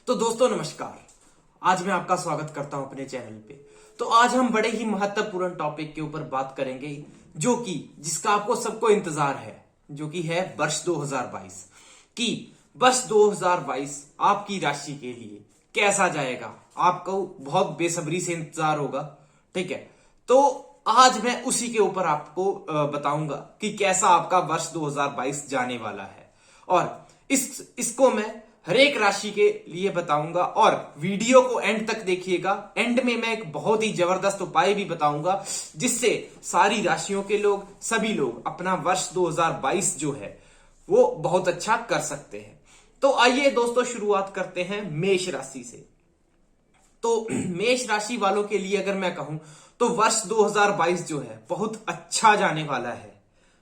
तो दोस्तों नमस्कार। आज मैं आपका स्वागत करता हूं अपने चैनल पे। तो आज हम बड़े ही महत्वपूर्ण टॉपिक के ऊपर बात करेंगे जो कि जिसका आपको सबको इंतजार है, जो कि है वर्ष 2022 कि वर्ष 2022 आपकी राशि के लिए कैसा जाएगा। आपको बहुत बेसब्री से इंतजार होगा, ठीक है। तो आज मैं उसी के ऊपर आपको बताऊंगा कि कैसा आपका वर्ष 2022 जाने वाला है। और इसको मैं हर एक राशि के लिए बताऊंगा और वीडियो को एंड तक देखिएगा। एंड में मैं एक बहुत ही जबरदस्त उपाय भी बताऊंगा जिससे सारी राशियों के लोग, सभी लोग अपना वर्ष 2022 जो है वो बहुत अच्छा कर सकते हैं। तो आइए दोस्तों शुरुआत करते हैं मेष राशि से। तो मेष राशि वालों के लिए अगर मैं कहूं तो वर्ष 2022 जो है बहुत अच्छा जाने वाला है।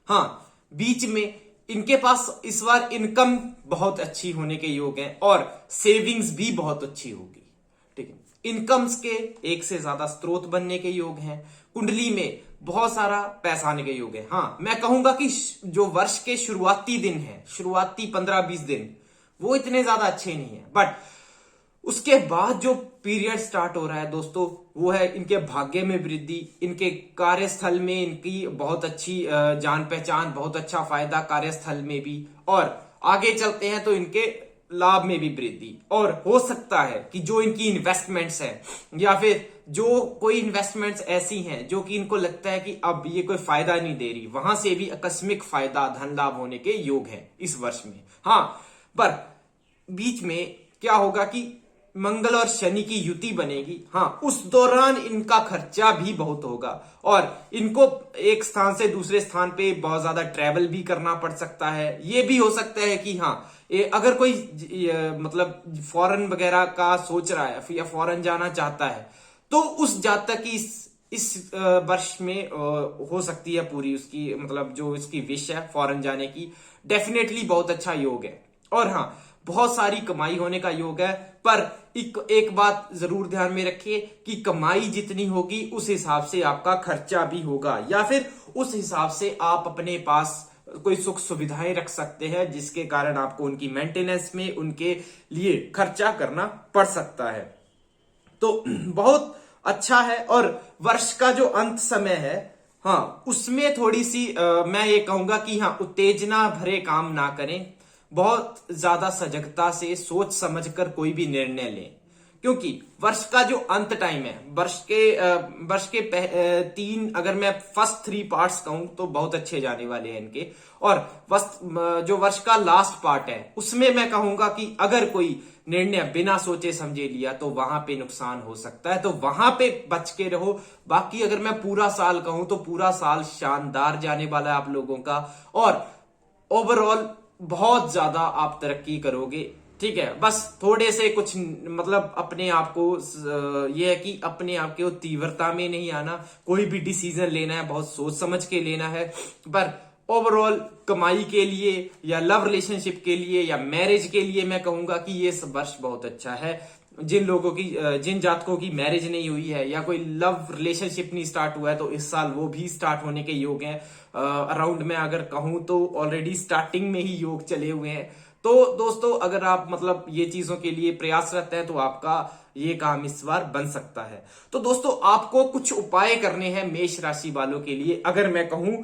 हाँ, बीच में इनके पास इस बार इनकम बहुत अच्छी होने के योग हैं और सेविंग्स भी बहुत अच्छी होगी, ठीक है। इनकम्स के एक से ज्यादा स्रोत बनने के योग हैं। कुंडली में बहुत सारा पैसा आने के योग है। हाँ, मैं कहूंगा कि जो वर्ष के शुरुआती दिन है, शुरुआती 15-20 दिन वो इतने ज्यादा अच्छे नहीं है, बट उसके बाद जो पीरियड स्टार्ट हो रहा है दोस्तों, वो है इनके भाग्य में वृद्धि, इनके कार्यस्थल में इनकी बहुत अच्छी जान पहचान, बहुत अच्छा फायदा कार्यस्थल में भी, और आगे चलते हैं तो इनके लाभ में भी वृद्धि। और हो सकता है कि जो इनकी इन्वेस्टमेंट्स हैं या फिर जो कोई इन्वेस्टमेंट्स ऐसी हैं जो कि इनको लगता है कि अब ये कोई फायदा नहीं दे रही, वहां से भी आकस्मिक फायदा, धन लाभ होने के योग हैं इस वर्ष में। हाँ, पर बीच में क्या होगा कि मंगल और शनि की युति बनेगी। हाँ, उस दौरान इनका खर्चा भी बहुत होगा और इनको एक स्थान से दूसरे स्थान पे बहुत ज्यादा ट्रेवल भी करना पड़ सकता है। ये भी हो सकता है कि हाँ, अगर कोई मतलब फॉरेन वगैरह का सोच रहा है या फॉरेन जाना चाहता है तो उस जातक की इस वर्ष में हो सकती है पूरी उसकी, मतलब जो इसकी विश है फॉरेन जाने की, डेफिनेटली बहुत अच्छा योग है। और हाँ, बहुत सारी कमाई होने का योग है, पर एक बात जरूर ध्यान में रखिए कि कमाई जितनी होगी उस हिसाब से आपका खर्चा भी होगा, या फिर उस हिसाब से आप अपने पास कोई सुख सुविधाएं रख सकते हैं जिसके कारण आपको उनकी मेंटेनेंस में उनके लिए खर्चा करना पड़ सकता है। तो बहुत अच्छा है। और वर्ष का जो अंत समय है, हाँ, उसमें थोड़ी सी मैं ये कहूंगा कि हाँ, उत्तेजना भरे काम ना करें। बहुत ज्यादा सजगता से सोच समझकर कोई भी निर्णय लें, क्योंकि वर्ष का जो अंत टाइम है, वर्ष के तीन, अगर मैं फर्स्ट 3 पार्ट्स कहूं तो बहुत अच्छे जाने वाले हैं इनके। और जो वर्ष का लास्ट पार्ट है उसमें मैं कहूंगा कि अगर कोई निर्णय बिना सोचे समझे लिया तो वहां पे नुकसान हो सकता है, तो वहां पे बच के रहो। बाकी अगर मैं पूरा साल कहूं तो पूरा साल शानदार जाने वाला है आप लोगों का, और ओवरऑल बहुत ज्यादा आप तरक्की करोगे, ठीक है। बस थोड़े से कुछ मतलब अपने आप को यह है कि अपने आप के तीव्रता में नहीं आना, कोई भी डिसीजन लेना है बहुत सोच समझ के लेना है। पर ओवरऑल कमाई के लिए या लव रिलेशनशिप के लिए या मैरिज के लिए मैं कहूंगा कि ये वर्ष बहुत अच्छा है। जिन जातकों की मैरिज नहीं हुई है या कोई लव रिलेशनशिप नहीं स्टार्ट हुआ है तो इस साल वो भी स्टार्ट होने के योग हैं। अराउंड में अगर कहूं तो ऑलरेडी स्टार्टिंग में ही योग चले हुए हैं। तो दोस्तों, अगर आप मतलब ये चीजों के लिए प्रयासरत हैं तो आपका ये काम इस बार बन सकता है। तो दोस्तों, आपको कुछ उपाय करने हैं मेष राशि वालों के लिए। अगर मैं कहूं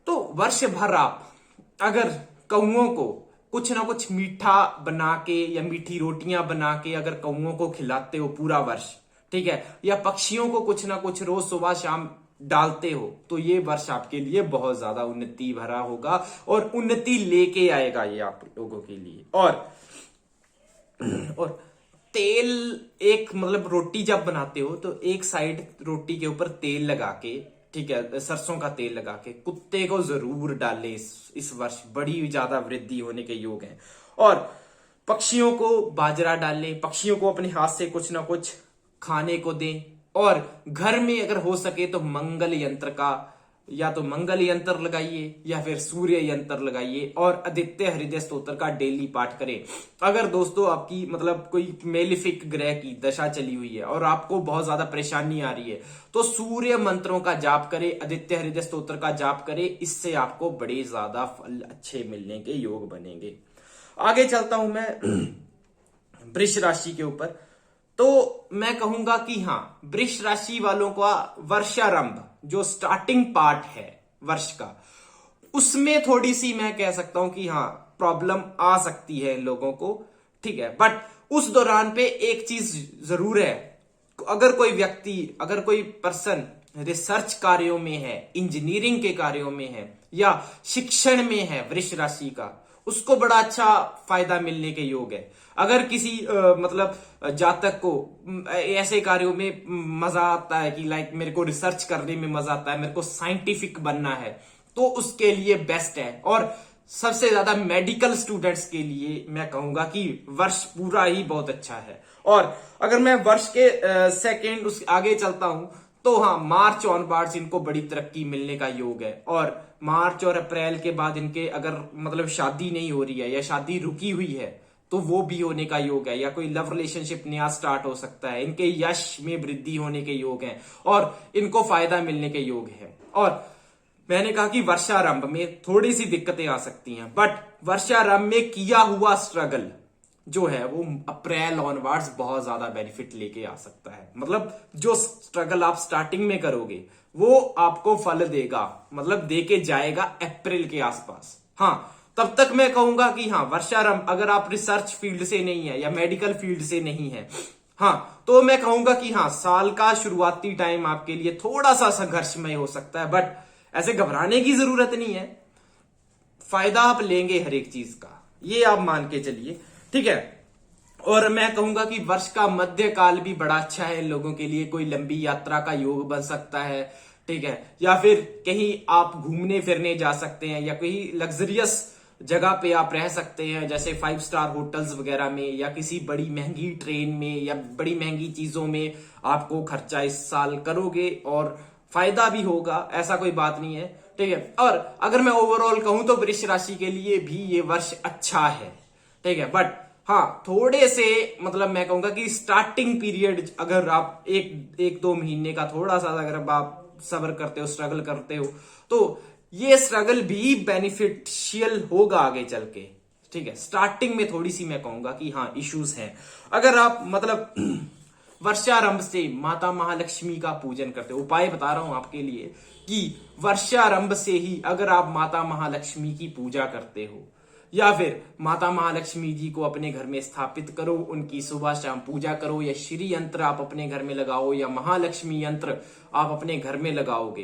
तो वर्ष भर आप अगर कौओं को कुछ ना कुछ मीठा बना के या मीठी रोटियां बना के अगर कौओं को खिलाते हो पूरा वर्ष, ठीक है, या पक्षियों को कुछ ना कुछ रोज सुबह शाम डालते हो, तो ये वर्ष आपके लिए बहुत ज्यादा उन्नति भरा होगा और उन्नति लेके आएगा ये आप लोगों के लिए। और तेल, एक मतलब रोटी जब बनाते हो तो एक साइड रोटी के ऊपर तेल लगा के, ठीक है, सरसों का तेल लगा के कुत्ते को जरूर डालें। इस वर्ष बड़ी ज्यादा वृद्धि होने के योग हैं। और पक्षियों को बाजरा डालें, पक्षियों को अपने हाथ से कुछ ना कुछ खाने को दें। और घर में अगर हो सके तो मंगल यंत्र का, या तो मंगल यंत्र लगाइए या फिर सूर्य यंत्र लगाइए और आदित्य हृदय स्तोत्र का डेली पाठ करें। अगर दोस्तों आपकी मतलब कोई मेलिफिक ग्रह की दशा चली हुई है और आपको बहुत ज्यादा परेशानी आ रही है तो सूर्य मंत्रों का जाप करें, आदित्य हृदय स्तोत्र का जाप करें। इससे आपको बड़े ज्यादा फल अच्छे मिलने के योग बनेंगे। आगे चलता हूं मैं वृष राशि के ऊपर, तो मैं कहूंगा कि हाँ, वृष राशि वालों का वर्षारंभ जो स्टार्टिंग पार्ट है वर्ष का, उसमें थोड़ी सी मैं कह सकता हूं कि हाँ प्रॉब्लम आ सकती है इन लोगों को, ठीक है। बट उस दौरान पे एक चीज जरूर है, अगर कोई व्यक्ति, अगर कोई पर्सन रिसर्च कार्यों में है, इंजीनियरिंग के कार्यों में है या शिक्षण में है वृष राशि का, उसको बड़ा अच्छा फायदा मिलने के योग है। अगर किसी मतलब जातक को ऐसे कार्यों में मजा आता है कि लाइक मेरे को रिसर्च करने में मजा आता है, मेरे को साइंटिफिक बनना है, तो उसके लिए बेस्ट है। और सबसे ज्यादा मेडिकल स्टूडेंट्स के लिए मैं कहूंगा कि वर्ष पूरा ही बहुत अच्छा है। और अगर मैं वर्ष के सेकेंड उस आगे चलता हूं, तो हाँ, मार्च ऑनवर्ड्स इनको बड़ी तरक्की मिलने का योग है। और मार्च और अप्रैल के बाद इनके अगर मतलब शादी नहीं हो रही है या शादी रुकी हुई है, तो वो भी होने का योग है, या कोई लव रिलेशनशिप नया स्टार्ट हो सकता है। इनके यश में वृद्धि होने के योग हैं और इनको फायदा मिलने के योग है। और मैंने कहा कि वर्षारंभ में थोड़ी सी दिक्कतें आ सकती हैं, बट वर्षारंभ में किया हुआ स्ट्रगल जो है वो अप्रैल ऑनवर्ड्स बहुत ज्यादा बेनिफिट लेके आ सकता है। मतलब जो स्ट्रगल आप स्टार्टिंग में करोगे वो आपको फल देगा, मतलब देके जाएगा अप्रैल के आसपास। हाँ, तब तक मैं कहूंगा कि हाँ, वर्षारंभ अगर आप रिसर्च फील्ड से नहीं है या मेडिकल फील्ड से नहीं है, हाँ, तो मैं कहूंगा कि हाँ, साल का शुरुआती टाइम आपके लिए थोड़ा सा संघर्षमय हो सकता है, बट ऐसे घबराने की जरूरत नहीं है। फायदा आप लेंगे हर एक चीज का, ये आप मान के चलिए, ठीक है। और मैं कहूंगा कि वर्ष का मध्य काल भी बड़ा अच्छा है इन लोगों के लिए। कोई लंबी यात्रा का योग बन सकता है, ठीक है, या फिर कहीं आप घूमने फिरने जा सकते हैं, या कोई लग्जरियस जगह पे आप रह सकते हैं, जैसे 5 स्टार होटल्स वगैरह में, या किसी बड़ी महंगी ट्रेन में, या बड़ी महंगी चीजों में आपको खर्चा इस साल करोगे और फायदा भी होगा, ऐसा कोई बात नहीं है, ठीक है। और अगर मैं ओवरऑल कहूं तो वृष राशि के लिए भी ये वर्ष अच्छा है, ठीक है। बट हाँ, थोड़े से मतलब मैं कहूंगा कि स्टार्टिंग पीरियड अगर आप एक दो महीने का थोड़ा सा अगर आप सब्र करते हो, स्ट्रगल करते हो, तो ये स्ट्रगल भी बेनिफिशियल होगा आगे चल के, ठीक है। स्टार्टिंग में थोड़ी सी मैं कहूंगा कि हाँ इश्यूज हैं। अगर आप मतलब वर्षारंभ से माता महालक्ष्मी का पूजन करते हो, उपाय बता रहा हूं आपके लिए कि वर्षारंभ से ही अगर आप माता महालक्ष्मी की पूजा करते हो, या फिर माता महालक्ष्मी जी को अपने घर में स्थापित करो, उनकी सुबह शाम पूजा करो, या श्री यंत्र आप अपने घर में लगाओ, या महालक्ष्मी यंत्र आप अपने घर में लगाओगे,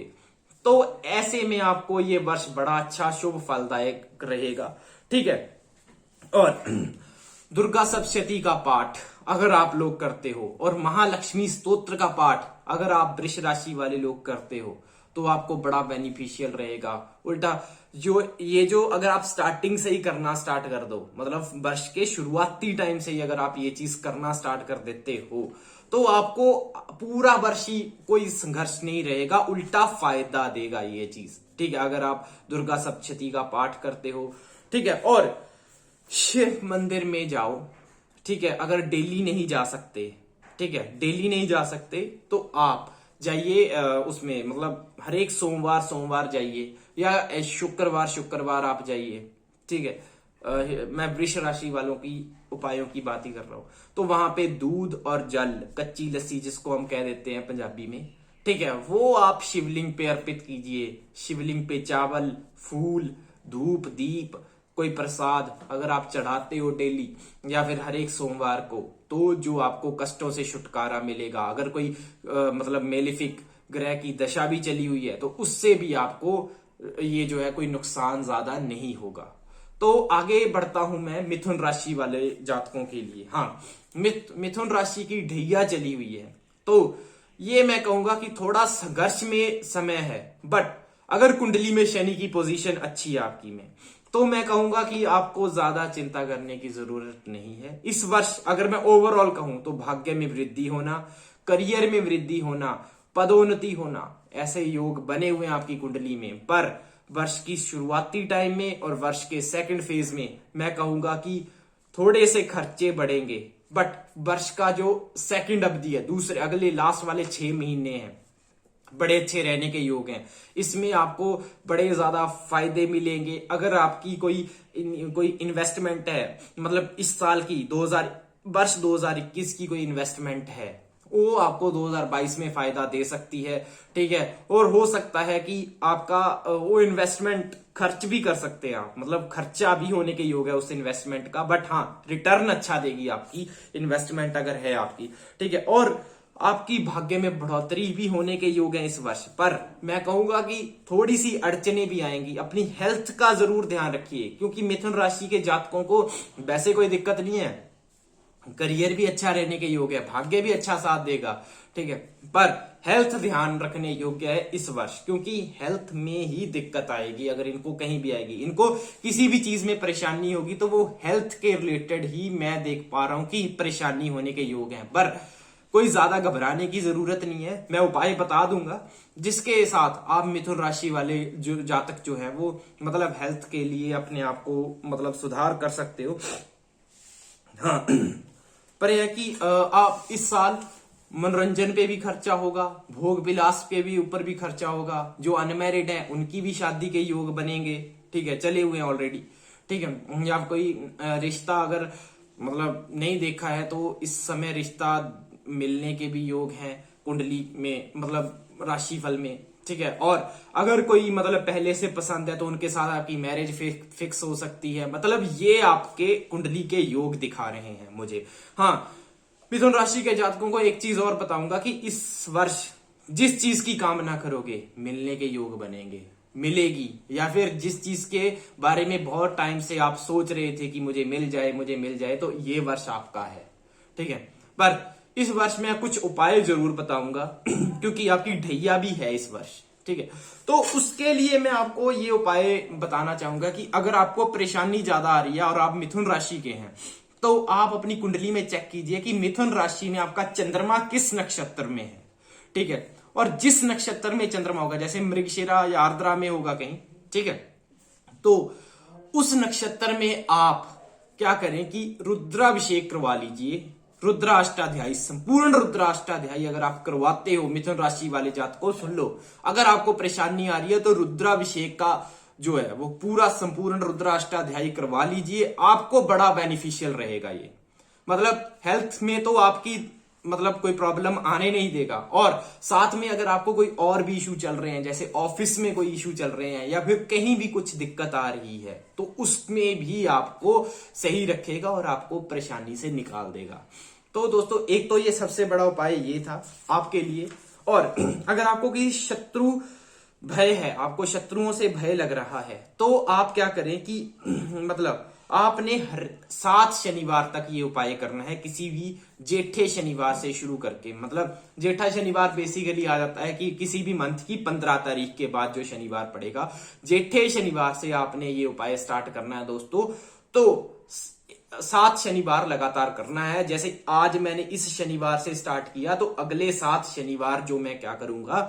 तो ऐसे में आपको ये वर्ष बड़ा अच्छा शुभ फलदायक रहेगा, ठीक है। और दुर्गा सप्तशती का पाठ अगर आप लोग करते हो, और महालक्ष्मी स्तोत्र का पाठ अगर आप वृष राशि वाले लोग करते हो, तो आपको बड़ा बेनिफिशियल रहेगा। उल्टा जो अगर आप स्टार्टिंग से ही करना स्टार्ट कर दो, मतलब वर्ष के शुरुआती टाइम से ही अगर आप ये चीज करना स्टार्ट कर देते हो, तो आपको पूरा वर्ष ही कोई संघर्ष नहीं रहेगा, उल्टा फायदा देगा ये चीज, ठीक है। अगर आप दुर्गा सप्तशती का पाठ करते हो, ठीक है। और शिव मंदिर में जाओ, ठीक है। अगर डेली नहीं जा सकते, ठीक है, डेली नहीं जा सकते, तो आप जाइए उसमें मतलब हर एक सोमवार जाइए, या शुक्रवार आप जाइए, ठीक है। मैं वृष राशि वालों की उपायों की बात ही कर रहा हूं, तो वहां पे दूध और जल, कच्ची लस्सी जिसको हम कह देते हैं पंजाबी में, ठीक है, वो आप शिवलिंग पे अर्पित कीजिए। शिवलिंग पे चावल, फूल, धूप, दीप, कोई प्रसाद अगर आप चढ़ाते हो डेली या फिर हर एक सोमवार को, तो जो आपको कष्टों से छुटकारा मिलेगा। अगर कोई मतलब मेलिफिक ग्रह की दशा भी चली हुई है, तो उससे भी आपको ये जो है कोई नुकसान ज्यादा नहीं होगा। तो आगे बढ़ता हूं मैं मिथुन राशि वाले जातकों के लिए। हाँ, मिथुन राशि की ढैया चली हुई है, तो ये मैं कहूंगा कि थोड़ा संघर्ष में समय है, बट अगर कुंडली में शनि की पोजीशन अच्छी है आपकी में, तो मैं कहूंगा कि आपको ज्यादा चिंता करने की जरूरत नहीं है। इस वर्ष अगर मैं ओवरऑल कहूं तो भाग्य में वृद्धि होना, करियर में वृद्धि होना, पदोन्नति होना, ऐसे योग बने हुए हैं आपकी कुंडली में। पर वर्ष की शुरुआती टाइम में और वर्ष के सेकंड फेज में मैं कहूंगा कि थोड़े से खर्चे बढ़ेंगे, बट वर्ष का जो सेकंड अवधि है, दूसरे अगले लास्ट वाले 6 महीने हैं, बड़े अच्छे रहने के योग हैं। इसमें आपको बड़े ज्यादा फायदे मिलेंगे। अगर आपकी कोई इन्वेस्टमेंट है, मतलब इस साल की वर्ष 2021 की कोई इन्वेस्टमेंट है वो आपको 2022 में फायदा दे सकती है। ठीक है, और हो सकता है कि आपका वो इन्वेस्टमेंट खर्च भी कर सकते हैं आप, मतलब खर्चा भी होने के योग है उस इन्वेस्टमेंट का, बट हाँ रिटर्न अच्छा देगी आपकी इन्वेस्टमेंट अगर है आपकी। ठीक है, और आपकी भाग्य में बढ़ोतरी भी होने के योग है इस वर्ष। पर मैं कहूंगा कि थोड़ी सी अड़चनें भी आएंगी, अपनी हेल्थ का जरूर ध्यान रखिए, क्योंकि मिथुन राशि के जातकों को वैसे कोई दिक्कत नहीं है, करियर भी अच्छा रहने के योग है, भाग्य भी अच्छा साथ देगा। ठीक है, पर हेल्थ ध्यान रखने योग्य है इस वर्ष, क्योंकि हेल्थ में ही दिक्कत आएगी अगर इनको कहीं भी आएगी, इनको किसी भी चीज में परेशानी होगी तो वो हेल्थ के रिलेटेड ही मैं देख पा रहा हूं कि परेशानी होने के योग हैं। पर कोई ज्यादा घबराने की जरूरत नहीं है, मैं उपाय बता दूंगा जिसके साथ आप मिथुन राशि वाले जो जातक जो है वो मतलब हेल्थ के लिए अपने आप को मतलब सुधार कर सकते हो। हाँ, पर यह कि आप इस साल मनोरंजन पे भी खर्चा होगा, भोग विलास पे भी ऊपर भी खर्चा होगा, जो अनमैरिड है उनकी भी शादी के योग बनेंगे। ठीक है, चले हुए हैं ऑलरेडी। ठीक है, या कोई रिश्ता अगर मतलब नहीं देखा है तो इस समय रिश्ता मिलने के भी योग हैं कुंडली में, मतलब राशिफल में। ठीक है, और अगर कोई मतलब पहले से पसंद है तो उनके साथ आपकी मैरिज फिक्स हो सकती है, मतलब ये आपके कुंडली के योग दिखा रहे हैं मुझे। हाँ, मिथुन राशि के जातकों को एक चीज और बताऊंगा कि इस वर्ष जिस चीज की कामना करोगे मिलने के योग बनेंगे, मिलेगी, या फिर जिस चीज के बारे में बहुत टाइम से आप सोच रहे थे कि मुझे मिल जाए, तो ये वर्ष आपका है। ठीक है, पर इस वर्ष मैं कुछ उपाय जरूर बताऊंगा क्योंकि आपकी ढैया भी है इस वर्ष। ठीक है, तो उसके लिए मैं आपको ये उपाय बताना चाहूंगा कि अगर आपको परेशानी ज्यादा आ रही है और आप मिथुन राशि के हैं तो आप अपनी कुंडली में चेक कीजिए कि मिथुन राशि में आपका चंद्रमा किस नक्षत्र में है। ठीक है, और जिस नक्षत्र में चंद्रमा होगा, जैसे मृगशिरा या आर्द्रा में होगा कहीं, ठीक है, तो उस नक्षत्र में आप क्या करें कि रुद्राभिषेक करवा लीजिए। रुद्राष्टाध्यायी, संपूर्ण रुद्राष्टाध्यायी अगर आप करवाते हो, मिथुन राशि वाले जात को सुन लो, अगर आपको परेशानी आ रही है तो रुद्राभिषेक का जो है वो पूरा संपूर्ण रुद्राष्टाध्यायी करवा लीजिए, आपको बड़ा बेनिफिशियल रहेगा ये। मतलब हेल्थ में तो आपकी मतलब कोई प्रॉब्लम आने नहीं देगा, और साथ में अगर आपको कोई और भी इशू चल रहे हैं, जैसे ऑफिस में कोई इशू चल रहे हैं या फिर कहीं भी कुछ दिक्कत आ रही है, तो उसमें भी आपको सही रखेगा और आपको परेशानी से निकाल देगा। तो दोस्तों एक तो ये सबसे बड़ा उपाय ये था आपके लिए। और अगर आपको किसी शत्रु भय है, आपको शत्रुओं से भय लग रहा है, तो आप क्या करें कि मतलब आपने हर 7 शनिवार तक ये उपाय करना है, किसी भी जेठे शनिवार से शुरू करके। मतलब जेठा शनिवार बेसिकली आ जाता है कि किसी भी मंथ की 15 तारीख के बाद जो शनिवार पड़ेगा, जेठे शनिवार से आपने ये उपाय स्टार्ट करना है दोस्तों। तो 7 शनिवार लगातार करना है। जैसे आज मैंने इस शनिवार से स्टार्ट किया, तो अगले 7 शनिवार जो मैं क्या करूंगा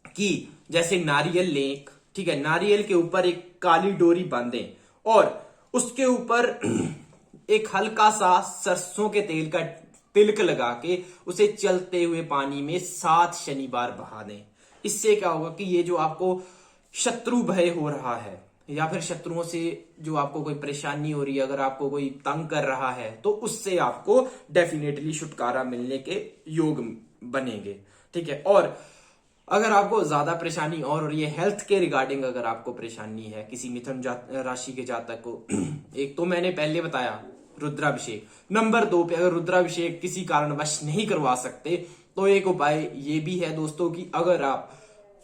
कि जैसे नारियल लें, ठीक है, नारियल के ऊपर एक काली डोरी बांधें और उसके ऊपर एक हल्का सा सरसों के तेल का तिलक लगा के उसे चलते हुए पानी में 7 शनिवार बहा दें। इससे क्या होगा कि ये जो आपको शत्रु भय हो रहा है या फिर शत्रुओं से जो आपको कोई परेशानी हो रही है, अगर आपको कोई तंग कर रहा है, तो उससे आपको डेफिनेटली छुटकारा मिलने के योग बनेंगे। ठीक है, और अगर आपको ज्यादा परेशानी और हो रही है हेल्थ के रिगार्डिंग, अगर आपको परेशानी है किसी मिथुन राशि के जातक को, एक तो मैंने पहले बताया रुद्राभिषेक, नंबर 2 पे अगर रुद्राभिषेक किसी कारणवश नहीं करवा सकते तो एक उपाय ये भी है दोस्तों कि अगर आप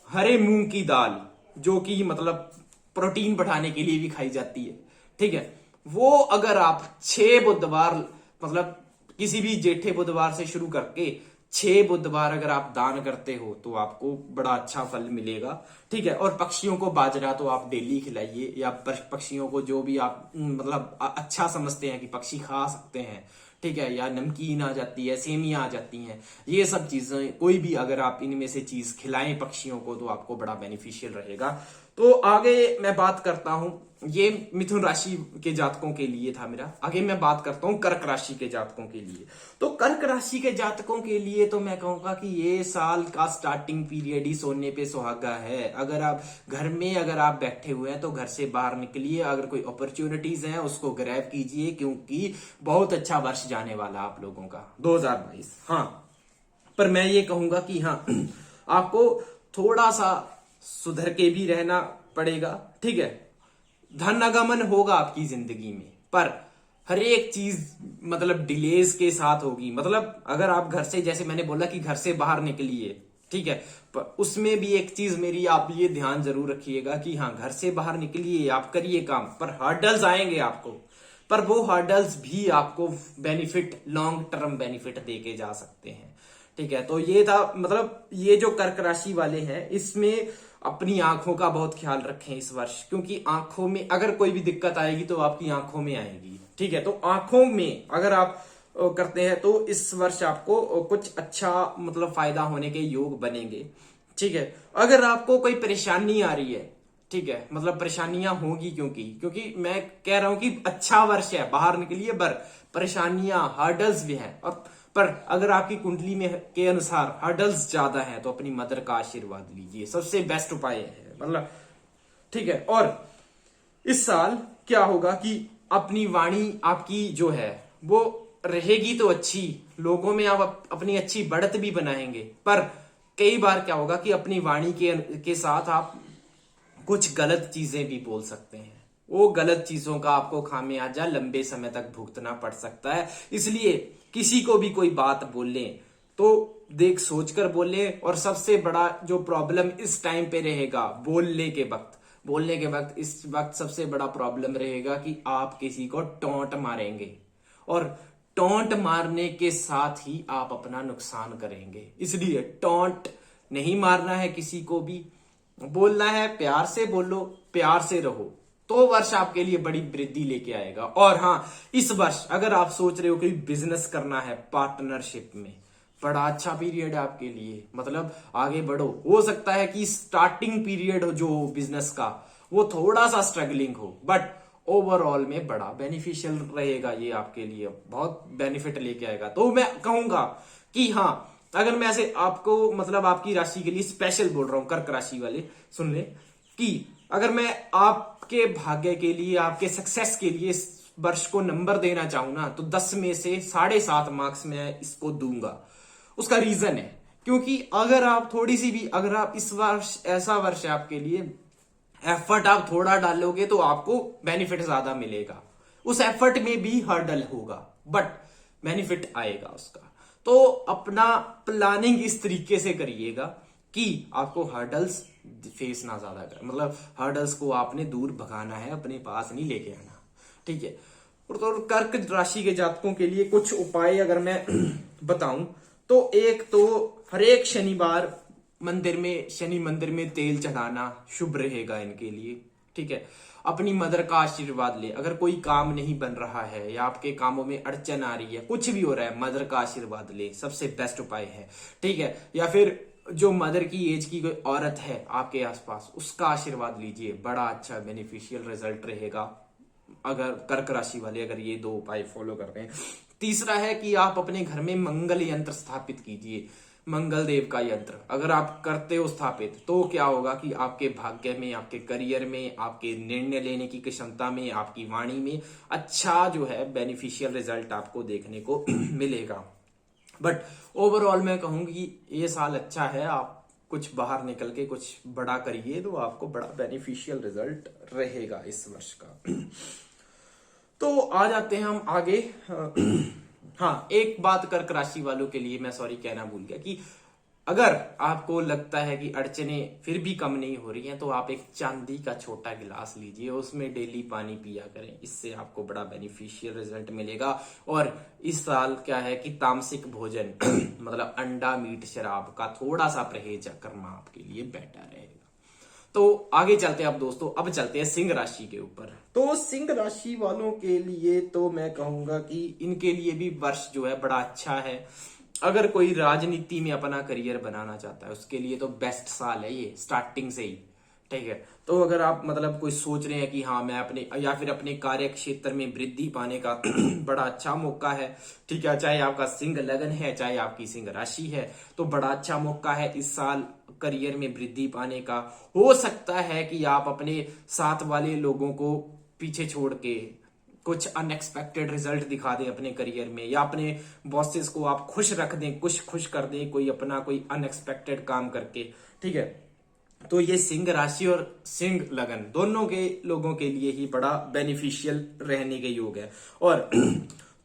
हरे मूंग की दाल, जो कि मतलब प्रोटीन बढ़ाने के लिए भी खाई जाती है, ठीक है, वो अगर आप 6 बुधवार मतलब किसी भी जेठे बुधवार से शुरू करके 6 बुधवार अगर आप दान करते हो तो आपको बड़ा अच्छा फल मिलेगा। ठीक है, और पक्षियों को बाजरा तो आप डेली खिलाइए, या पक्षियों को जो भी आप मतलब अच्छा समझते हैं कि पक्षी खा सकते हैं, ठीक है, या नमकीन आ जाती है, सेमियां आ जाती हैं, ये सब चीजें कोई भी अगर आप इनमें से चीज खिलाएं पक्षियों को तो आपको बड़ा बेनिफिशियल रहेगा। तो आगे मैं बात करता हूं ये मिथुन राशि के जातकों के लिए था मेरा। आगे मैं बात करता हूं कर्क राशि के जातकों के लिए। तो कर्क राशि के जातकों के लिए तो मैं कहूंगा कि ये साल का स्टार्टिंग पीरियड ही सोने पे सुहागा है। अगर आप घर में अगर आप बैठे हुए हैं तो घर से बाहर निकलिए, अगर कोई अपॉर्चुनिटीज हैं उसको ग्रैब कीजिए, क्योंकि बहुत अच्छा वर्ष जाने वाला आप लोगों का 2022। हाँ, पर मैं ये कहूंगा कि हाँ, आपको थोड़ा सा सुधर के भी रहना पड़ेगा, ठीक है। धन आगमन होगा आपकी जिंदगी में, पर हर एक चीज मतलब डिलेज के साथ होगी। मतलब अगर आप घर से, जैसे मैंने बोला कि घर से बाहर निकलिए, ठीक है, पर उसमें भी एक चीज मेरी आप ये ध्यान जरूर रखिएगा कि हाँ, घर से बाहर निकलिए, आप करिए काम, पर हर्डल्स आएंगे आपको, पर वो हर्डल्स भी आपको बेनिफिट, लॉन्ग टर्म बेनिफिट देके जा सकते हैं, ठीक है। तो ये था, मतलब ये जो कर्क राशि वाले हैं, इसमें अपनी आंखों का बहुत ख्याल रखें इस वर्ष, क्योंकि आंखों में अगर कोई भी दिक्कत आएगी तो आपकी आंखों में आएगी, ठीक है। तो आंखों में अगर आप करते हैं तो इस वर्ष आपको कुछ अच्छा मतलब फायदा होने के योग बनेंगे, ठीक है। अगर आपको कोई परेशानी आ रही है, ठीक है, मतलब परेशानियां होगी, क्योंकि मैं कह रहा हूं कि अच्छा वर्ष है, बाहर निकलिए, पर परेशानियां, हर्डल्स भी हैं। और पर अगर आपकी कुंडली में के अनुसार हर्डल्स ज्यादा हैं तो अपनी मदर का आशीर्वाद लीजिए, सबसे बेस्ट उपाय है, मतलब, ठीक है। और इस साल क्या होगा कि अपनी वाणी आपकी जो है वो रहेगी तो अच्छी, लोगों में आप अपनी अच्छी बढ़त भी बनाएंगे, पर कई बार क्या होगा कि अपनी वाणी के साथ आप कुछ गलत चीजें भी बोल सकते हैं। वो गलत चीजों का आपको खामियाजा लंबे समय तक भुगतना पड़ सकता है। इसलिए किसी को भी कोई बात बोले तो देख सोचकर बोले। और सबसे बड़ा जो प्रॉब्लम इस टाइम पे रहेगा, बोलने के वक्त इस वक्त सबसे बड़ा प्रॉब्लम रहेगा कि आप किसी को टोंट मारेंगे, और टोंट मारने के साथ ही आप अपना नुकसान करेंगे। इसलिए टोंट नहीं मारना है, किसी को भी बोलना है, प्यार से बोलो, प्यार से रहो, तो वर्ष आपके लिए बड़ी वृद्धि लेके आएगा। और हाँ, इस वर्ष अगर आप सोच रहे हो कि बिजनेस करना है पार्टनरशिप में, बड़ा अच्छा पीरियड है आपके लिए, मतलब आगे बढ़ो। हो सकता है कि स्टार्टिंग पीरियड हो जो बिजनेस का वो थोड़ा सा स्ट्रगलिंग हो, बट ओवरऑल में बड़ा बेनिफिशियल रहेगा, ये आपके लिए बहुत बेनिफिट लेके आएगा। तो मैं कहूंगा कि हाँ, अगर मैं ऐसे आपको मतलब आपकी राशि के लिए स्पेशल बोल रहा हूं, कर्क राशि वाले सुन ले, कि अगर मैं आपके भाग्य के लिए, आपके सक्सेस के लिए इस वर्ष को नंबर देना चाहूं ना, तो 10 में से 7.5 मार्क्स मैं इसको दूंगा। उसका रीजन है क्योंकि अगर आप थोड़ी सी भी, अगर आप इस वर्ष, ऐसा वर्ष है आपके लिए, एफर्ट आप थोड़ा डालोगे तो आपको बेनिफिट ज्यादा मिलेगा। उस एफर्ट में भी हर्डल होगा, बट बेनिफिट आएगा उसका। तो अपना प्लानिंग इस तरीके से करिएगा कि आपको हर्डल्स फेस ना ज्यादा कर, मतलब हर्डल्स को आपने दूर भगाना है, अपने पास नहीं लेके आना, ठीक है। और तो कर्क राशि के जातकों के लिए कुछ उपाय अगर मैं बताऊं तो एक तो हर एक शनिवार मंदिर में, शनि मंदिर में तेल चढ़ाना शुभ रहेगा इनके लिए, ठीक है। अपनी मदर का आशीर्वाद ले, अगर कोई काम नहीं बन रहा है या आपके कामों में अड़चन आ रही है, कुछ भी हो रहा है, मदर का आशीर्वाद ले, सबसे बेस्ट उपाय है, ठीक है। या फिर जो मदर की एज की कोई औरत है आपके आसपास, उसका आशीर्वाद लीजिए, बड़ा अच्छा बेनिफिशियल रिजल्ट रहेगा अगर कर्क राशि वाले अगर ये 2 उपाय फॉलो करते हैं। तीसरा है कि आप अपने घर में मंगल यंत्र स्थापित कीजिए, मंगल देव का यंत्र अगर आप करते हो स्थापित, तो क्या होगा कि आपके भाग्य में, आपके करियर में, आपके निर्णय लेने की क्षमता में, आपकी वाणी में अच्छा जो है बेनिफिशियल रिजल्ट आपको देखने को मिलेगा। बट ओवरऑल मैं कहूंगी ये साल अच्छा है, आप कुछ बाहर निकल के कुछ बड़ा करिए तो आपको बड़ा बेनिफिशियल रिजल्ट रहेगा इस वर्ष का। तो आ जाते हैं हम आगे। हाँ, एक बात कर्क राशि वालों के लिए मैं सॉरी कहना भूल गया कि अगर आपको लगता है कि अड़चने फिर भी कम नहीं हो रही हैं, तो आप एक चांदी का छोटा गिलास लीजिए, उसमें डेली पानी पिया करें, इससे आपको बड़ा बेनिफिशियल रिजल्ट मिलेगा। और इस साल क्या है कि तामसिक भोजन मतलब अंडा, मीट, शराब का थोड़ा सा परहेज करना आपके लिए बेटर रहेगा। तो आगे चलते हैं अब दोस्तों, अब चलते हैं सिंह राशि के ऊपर। तो सिंह राशि वालों के लिए तो मैं कहूंगा कि इनके लिए भी वर्ष जो है बड़ा अच्छा है। अगर कोई राजनीति में अपना करियर बनाना चाहता है उसके लिए तो बेस्ट साल है ये, स्टार्टिंग से ही, ठीक है। तो अगर आप मतलब कोई सोच रहे हैं कि हाँ मैं अपने या फिर अपने कार्य क्षेत्र में वृद्धि पाने का बड़ा अच्छा मौका है, ठीक है, चाहे आपका सिंह लगन है चाहे आपकी सिंह राशि है, तो बड़ा अच्छा मौका है इस साल करियर में वृद्धि पाने का। हो सकता है कि आप अपने साथ वाले लोगों को पीछे छोड़ के कुछ अनएक्सपेक्टेड रिजल्ट दिखा दें अपने करियर में, या अपने बॉसेस को आप खुश रख दें, खुश कर दें कोई अपना कोई अनएक्सपेक्टेड काम करके, ठीक है। तो ये सिंह राशि और सिंह लगन दोनों के लोगों के लिए ही बड़ा बेनिफिशियल रहने के योग है। और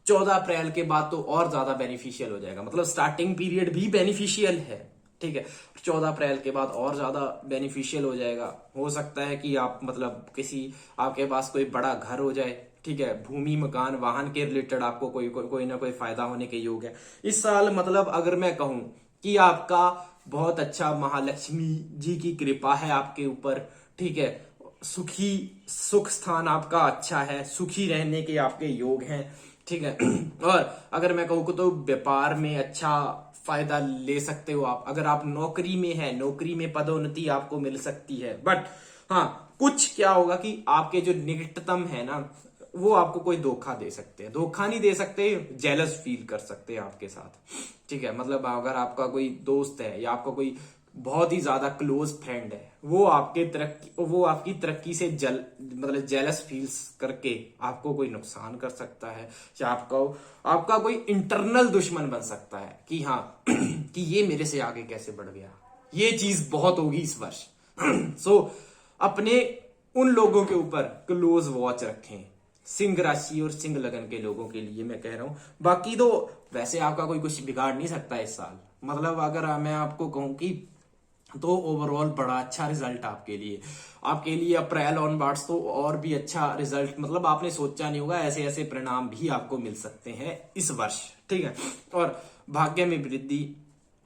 14 अप्रैल के बाद तो और ज्यादा बेनिफिशियल हो जाएगा, मतलब स्टार्टिंग पीरियड भी बेनिफिशियल है, ठीक है। 14 अप्रैल के बाद और ज्यादा बेनिफिशियल हो जाएगा। हो सकता है कि आप मतलब किसी आपके पास कोई बड़ा घर हो जाए, ठीक है, भूमि मकान वाहन के रिलेटेड आपको कोई ना कोई फायदा होने के योग है इस साल। मतलब अगर मैं कहूं कि आपका बहुत अच्छा महालक्ष्मी जी की कृपा है आपके ऊपर, ठीक है, सुख स्थान आपका अच्छा है, सुखी रहने के आपके योग हैं, ठीक है। और अगर मैं कहूँ तो व्यापार में अच्छा फायदा ले सकते हो आप। अगर आप नौकरी में है, नौकरी में पदोन्नति आपको मिल सकती है। बट हाँ, कुछ क्या होगा कि आपके जो निकटतम है ना, वो आपको कोई धोखा दे सकते हैं, धोखा नहीं दे सकते, जेलस फील कर सकते हैं आपके साथ, ठीक है। मतलब अगर आपका कोई दोस्त है या आपका कोई बहुत ही ज्यादा क्लोज फ्रेंड है, वो आपकी तरक्की से मतलब जेलस फील्स करके आपको कोई नुकसान कर सकता है, या आपका कोई इंटरनल दुश्मन बन सकता है कि हाँ कि ये मेरे से आगे कैसे बढ़ गया। ये चीज बहुत होगी इस वर्ष। सो अपने उन लोगों के ऊपर क्लोज वॉच रखें, सिंह राशि और सिंह लगन के लोगों के लिए मैं कह रहा हूं। बाकी तो वैसे आपका कोई कुछ बिगाड़ नहीं सकता इस साल। मतलब अगर मैं आपको कहूं कि तो ओवरऑल बड़ा अच्छा रिजल्ट आपके लिए अप्रैल ऑनवर्ड्स तो और भी अच्छा रिजल्ट, मतलब आपने सोचा नहीं होगा ऐसे ऐसे परिणाम भी आपको मिल सकते हैं इस वर्ष, ठीक है। और भाग्य में वृद्धि,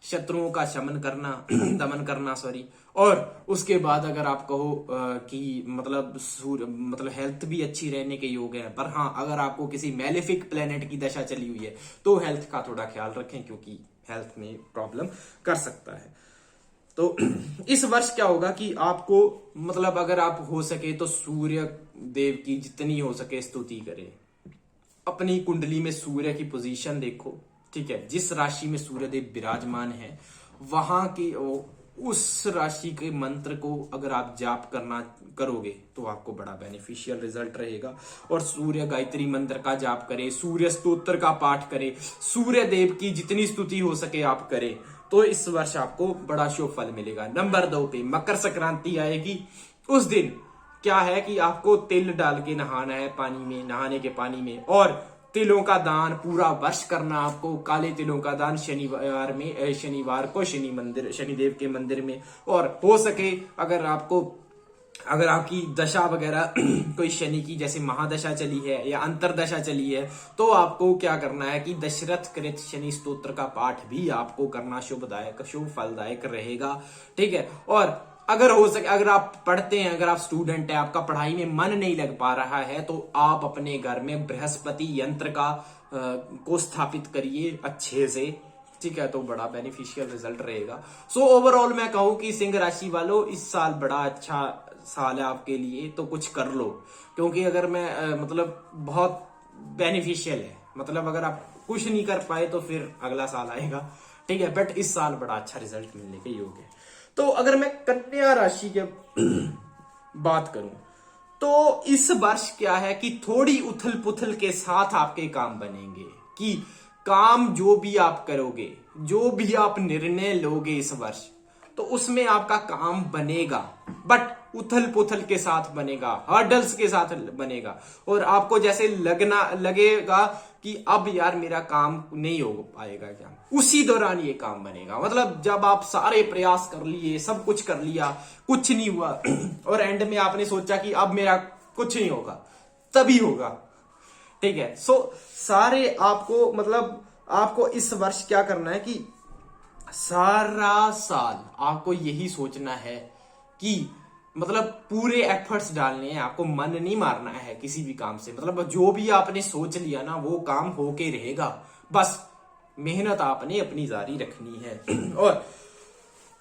शत्रुओं का दमन करना सॉरी। और उसके बाद अगर आप कहो कि मतलब हेल्थ भी अच्छी रहने के योग है। पर हाँ, अगर आपको किसी मैलेफिक प्लेनेट की दशा चली हुई है तो हेल्थ का थोड़ा ख्याल रखें, क्योंकि हेल्थ में प्रॉब्लम कर सकता है। तो इस वर्ष क्या होगा कि आपको मतलब अगर आप हो सके तो सूर्य देव की जितनी हो सके स्तुति करें। अपनी कुंडली में सूर्य की पोजीशन देखो, ठीक है, जिस राशि में सूर्यदेव विराजमान है वहां की उस राशि के मंत्र को अगर आप जाप करोगे तो आपको बड़ा बेनिफिशियल रिजल्ट रहेगा। और सूर्य गायत्री मंत्र का जाप करें, सूर्य स्तोत्र का पाठ करें, सूर्य देव की जितनी स्तुति हो सके आप करें, तो इस वर्ष आपको बड़ा शुभ फल मिलेगा। नंबर 2 पे मकर संक्रांति आएगी। उस दिन क्या है कि आपको तिल डाल के नहाना है पानी में, नहाने के पानी में। और तिलों का दान पूरा वर्ष करना आपको, काले तिलों का दान शनिवार को शनिदेव के मंदिर में। और हो सके अगर आपकी दशा वगैरह कोई शनि की जैसे महादशा चली है या अंतरदशा चली है, तो आपको क्या करना है कि दशरथ कृत शनि स्तोत्र का पाठ भी आपको करना शुभ फलदायक रहेगा, ठीक है। और अगर हो सके, अगर आप पढ़ते हैं, अगर आप स्टूडेंट हैं, आपका पढ़ाई में मन नहीं लग पा रहा है, तो आप अपने घर में बृहस्पति यंत्र को स्थापित करिए अच्छे से, ठीक है, तो बड़ा बेनिफिशियल रिजल्ट रहेगा। सो ओवरऑल मैं कहूं कि सिंह राशि वालों इस साल बड़ा अच्छा साल है आपके लिए, तो कुछ कर लो। क्योंकि अगर मैं मतलब बहुत बेनिफिशियल है, मतलब अगर आप कुछ नहीं कर पाए तो फिर अगला साल आएगा, ठीक है। बट इस साल बड़ा अच्छा रिजल्ट मिलने के योग है। तो अगर मैं कन्या राशि की बात करूं तो इस वर्ष क्या है कि थोड़ी उथल पुथल के साथ आपके काम बनेंगे। कि काम जो भी आप करोगे, जो भी आप निर्णय लोगे इस वर्ष, तो उसमें आपका काम बनेगा, बट उथल पुथल के साथ बनेगा, हर्डल्स के साथ बनेगा। और आपको जैसे लगेगा कि अब यार मेरा काम नहीं हो पाएगा क्या, उसी दौरान ये काम बनेगा। मतलब जब आप सारे प्रयास कर लिए, सब कुछ कर लिया, कुछ नहीं हुआ और एंड में आपने सोचा कि अब मेरा कुछ नहीं होगा, तभी होगा, ठीक है। सो सारे आपको इस वर्ष क्या करना है कि सारा साल आपको यही सोचना है कि मतलब पूरे एफर्ट्स डालने हैं, आपको मन नहीं मारना है किसी भी काम से। मतलब जो भी आपने सोच लिया ना वो काम होके रहेगा, बस मेहनत आपने अपनी जारी रखनी है। और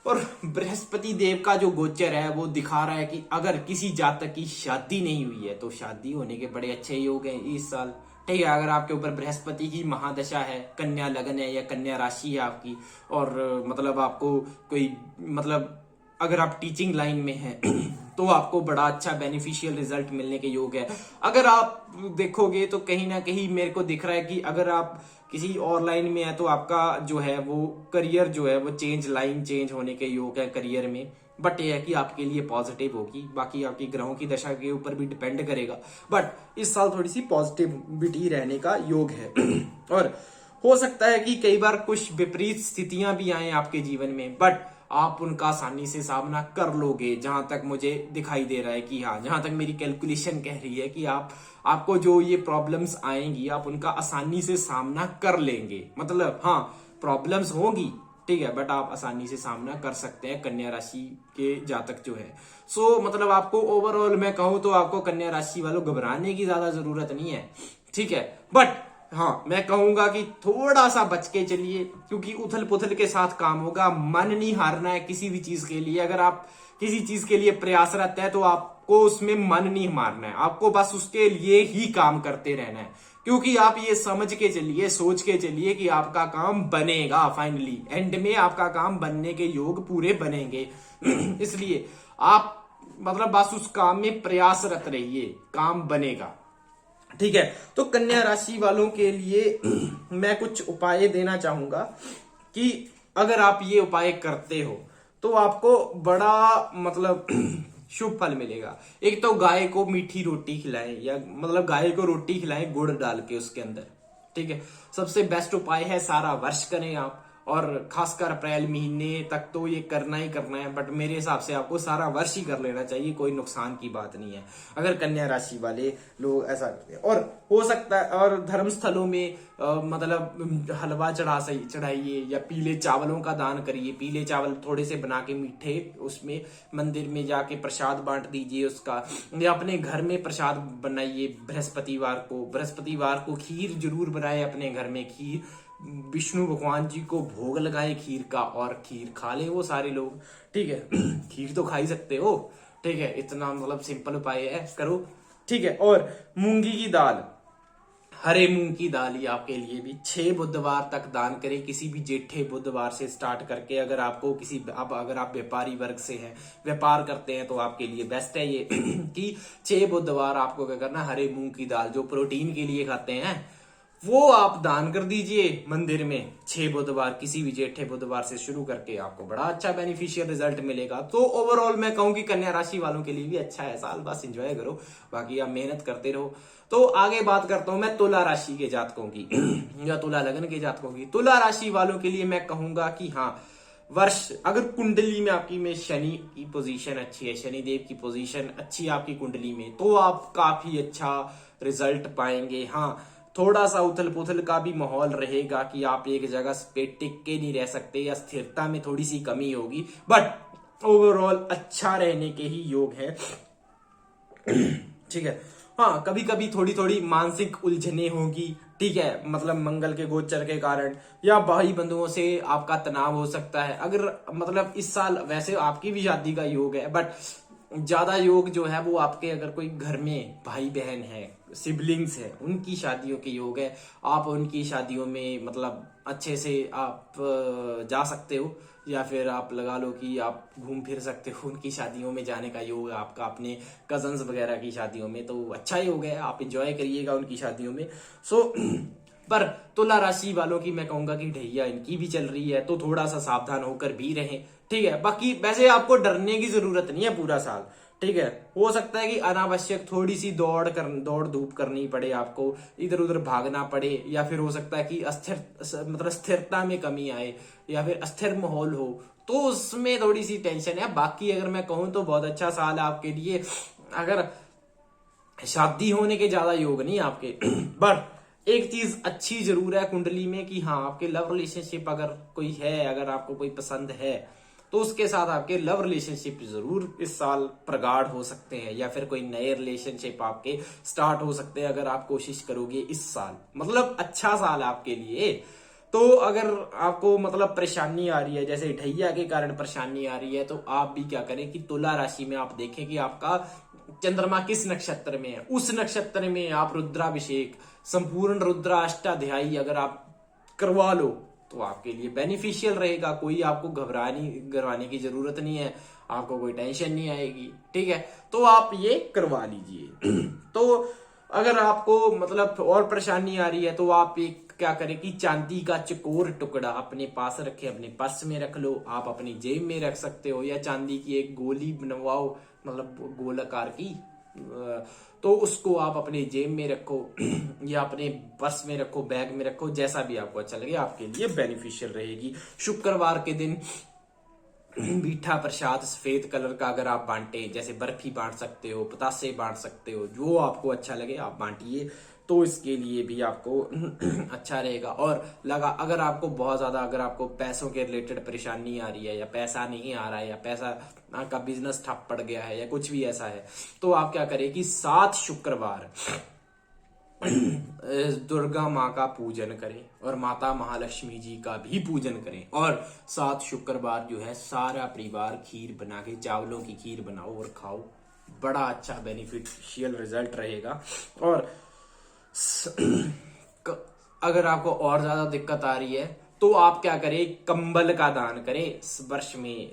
और बृहस्पति देव का जो गोचर है वो दिखा रहा है कि अगर किसी जातक की शादी नहीं हुई है तो शादी होने के बड़े अच्छे योग हैं इस साल। ठीक है, अगर आपके ऊपर बृहस्पति की महादशा है, कन्या लगन है या कन्या राशि है आपकी, और मतलब आपको कोई मतलब अगर आप टीचिंग लाइन में हैं तो आपको बड़ा अच्छा बेनिफिशियल रिजल्ट मिलने के योग है। अगर आप देखोगे तो कहीं ना कहीं मेरे को दिख रहा है कि अगर आप किसी और लाइन में है तो आपका जो है वो करियर जो है वो लाइन चेंज होने के योग है करियर में। बट ये है कि आपके लिए पॉजिटिव होगी, बाकी आपकी ग्रहों की दशा के ऊपर भी डिपेंड करेगा। बट इस साल थोड़ी सी पॉजिटिविटी रहने का योग है और हो सकता है कि कई बार कुछ विपरीत स्थितियां भी आए आपके जीवन में, बट आप उनका आसानी से सामना कर लोगे। जहां तक मुझे दिखाई दे रहा है कि हाँ, जहां तक मेरी कैलकुलेशन कह रही है कि आपको जो ये प्रॉब्लम्स आएंगी आप उनका आसानी से सामना कर लेंगे। मतलब हाँ, प्रॉब्लम्स होंगी, ठीक है, बट आप आसानी से सामना कर सकते हैं कन्या राशि के जातक जो है। सो मतलब आपको ओवरऑल मैं कहूं तो आपको कन्या राशि वालों घबराने की ज्यादा जरूरत नहीं है, ठीक है। बट हाँ, मैं कहूंगा कि थोड़ा सा बच के चलिए, क्योंकि उथल पुथल के साथ काम होगा। मन नहीं हारना है किसी भी चीज के लिए। अगर आप किसी चीज के लिए प्रयासरत है तो आपको उसमें मन नहीं मारना है, आपको बस उसके लिए ही काम करते रहना है। क्योंकि आप ये समझ के चलिए, सोच के चलिए कि आपका काम बनेगा। फाइनली एंड में आपका काम बनने के योग पूरे बनेंगे इसलिए आप मतलब बस उस काम में प्रयासरत रहिए, काम बनेगा, ठीक है। तो कन्या राशि वालों के लिए मैं कुछ उपाय देना चाहूंगा कि अगर आप ये उपाय करते हो तो आपको बड़ा मतलब शुभ फल मिलेगा। एक तो गाय को मीठी रोटी खिलाएं, या मतलब गाय को रोटी खिलाएं गुड़ डाल के उसके अंदर, ठीक है। सबसे बेस्ट उपाय है, सारा वर्ष करें आप, और खासकर अप्रैल महीने तक तो ये करना ही करना है। बट मेरे हिसाब से आपको सारा वर्ष ही कर लेना चाहिए, कोई नुकसान की बात नहीं है अगर कन्या राशि वाले लोग ऐसा करते हैं। और हो सकता है और धर्म स्थलों में मतलब हलवा चढ़ाइए या पीले चावलों का दान करिए। पीले चावल थोड़े से बना के मीठे, उसमें मंदिर में जाके प्रसाद बांट दीजिए उसका, या अपने घर में प्रसाद बनाइए। बृहस्पतिवार को खीर जरूर बनाए अपने घर में। खीर विष्णु भगवान जी को भोग लगाए खीर का, और खीर खा ले वो सारे लोग, ठीक है खीर तो खा ही सकते हो, ठीक है। इतना मतलब सिंपल उपाय है, करो, ठीक है। और मूंगी की दाल, हरे मूंग की दाल ही आपके लिए भी 6 बुधवार तक दान करें, किसी भी जेठे बुधवार से स्टार्ट करके। अगर आपको अगर आप व्यापारी वर्ग से हैं, व्यापार करते हैं, तो आपके लिए बेस्ट है ये कि 6 बुधवार आपको क्या करना, हरे मूंग की दाल जो प्रोटीन के लिए खाते हैं वो आप दान कर दीजिए मंदिर में 6 बुधवार, किसी भी जेठे बुधवार से शुरू करके। आपको बड़ा अच्छा बेनिफिशियल रिजल्ट मिलेगा। तो ओवरऑल मैं कहूं कि कन्या राशि वालों के लिए भी अच्छा है साल, बस एंजॉय करो, बाकी आप मेहनत करते रहो। तो आगे बात करता हूं मैं तुला राशि के जातकों की या तुला लगन के जातकों की। तुला राशि वालों के लिए मैं कहूंगा कि हाँ, वर्ष अगर कुंडली में आपकी में शनि की पोजीशन अच्छी है, शनिदेव की पोजीशन अच्छी है आपकी कुंडली में, तो आप काफी अच्छा रिजल्ट पाएंगे। हाँ, थोड़ा सा उथल पुथल का भी माहौल रहेगा कि आप एक जगह पे टिक के नहीं रह सकते, या स्थिरता में थोड़ी सी कमी होगी, बट ओवरऑल अच्छा रहने के ही योग है ठीक है। हाँ, कभी कभी थोड़ी थोड़ी मानसिक उलझने होगी, ठीक है, मतलब मंगल के गोचर के कारण, या भाई बंधुओं से आपका तनाव हो सकता है। अगर मतलब इस साल वैसे आपकी भी शादी का योग है, बट ज्यादा योग जो है वो आपके अगर कोई घर में भाई बहन है, सिबलिंग्स है, उनकी शादियों के योग है। आप उनकी शादियों में मतलब अच्छे से आप जा सकते हो, या फिर आप लगा लो कि आप घूम फिर सकते हो। उनकी शादियों में जाने का योग है आपका, अपने कजन्स वगैरह की शादियों में, तो अच्छा योग है, आप एंजॉय करिएगा उनकी शादियों में। सो पर तुला राशि वालों की मैं कहूंगा कि ढैया इनकी भी चल रही है, तो थोड़ा सा सावधान होकर भी रहें, ठीक है। बाकी वैसे आपको डरने की जरूरत नहीं है पूरा साल, ठीक है। हो सकता है कि अनावश्यक थोड़ी सी दौड़ धूप करनी पड़े आपको, इधर उधर भागना पड़े, या फिर हो सकता है कि मतलब स्थिरता में कमी आए, या फिर अस्थिर माहौल हो, तो उसमें थोड़ी सी टेंशन है। बाकी अगर मैं कहूं तो बहुत अच्छा साल है आपके लिए। अगर शादी होने के ज्यादा योग नहीं आपके बट एक चीज अच्छी जरूर है कुंडली में कि हाँ, आपके लव रिलेशनशिप अगर कोई है, अगर आपको कोई पसंद है, तो उसके साथ आपके लव रिलेशनशिप जरूर इस साल प्रगाढ़ हो सकते हैं, या फिर कोई नए रिलेशनशिप आपके स्टार्ट हो सकते हैं अगर आप कोशिश करोगे इस साल। मतलब अच्छा साल है आपके लिए। तो अगर आपको मतलब परेशानी आ रही है, जैसे ढैया के कारण परेशानी आ रही है, तो आप भी क्या करें कि तुला राशि में आप देखें कि आपका चंद्रमा किस नक्षत्र में है। उस नक्षत्र में आप रुद्राभिषेक, संपूर्ण रुद्राष्टाध्यायी अगर आप करवा लो तो आपके लिए बेनिफिशियल रहेगा। कोई आपको घबराने की जरूरत नहीं है, आपको कोई टेंशन नहीं आएगी। ठीक है, तो आप ये करवा लीजिए। तो अगर आपको मतलब और परेशानी आ रही है तो आप एक क्या करें कि चांदी का चकोर टुकड़ा अपने पास रखे, अपने पर्स में रख लो, आप अपनी जेब में रख सकते हो, या चांदी की एक गोली बनवाओ, मतलब गोलाकार की, तो उसको आप अपने जेब में रखो या अपने पर्स में रखो, बैग में रखो, जैसा भी आपको अच्छा लगे, आपके लिए बेनिफिशियल रहेगी। शुक्रवार के दिन मीठा प्रसाद सफेद कलर का अगर आप बांटे, जैसे बर्फी बांट सकते हो, पतासे बांट सकते हो, जो आपको अच्छा लगे आप बांटिए, तो इसके लिए भी आपको अच्छा रहेगा। और अगर आपको बहुत ज्यादा, अगर आपको पैसों के रिलेटेड परेशानी आ रही है, या पैसा नहीं आ रहा है, या पैसा का बिजनेस ठप पड़ गया है, या कुछ भी ऐसा है, तो आप क्या करें कि 7 शुक्रवार दुर्गा माँ का पूजन करें और माता महालक्ष्मी जी का भी पूजन करें। और 7 शुक्रवार जो है सारा परिवार खीर बना के, चावलों की खीर बनाओ और खाओ, बड़ा अच्छा बेनिफिशियल रिजल्ट रहेगा। और अगर आपको और ज्यादा दिक्कत आ रही है तो आप क्या करें, कंबल का दान करें।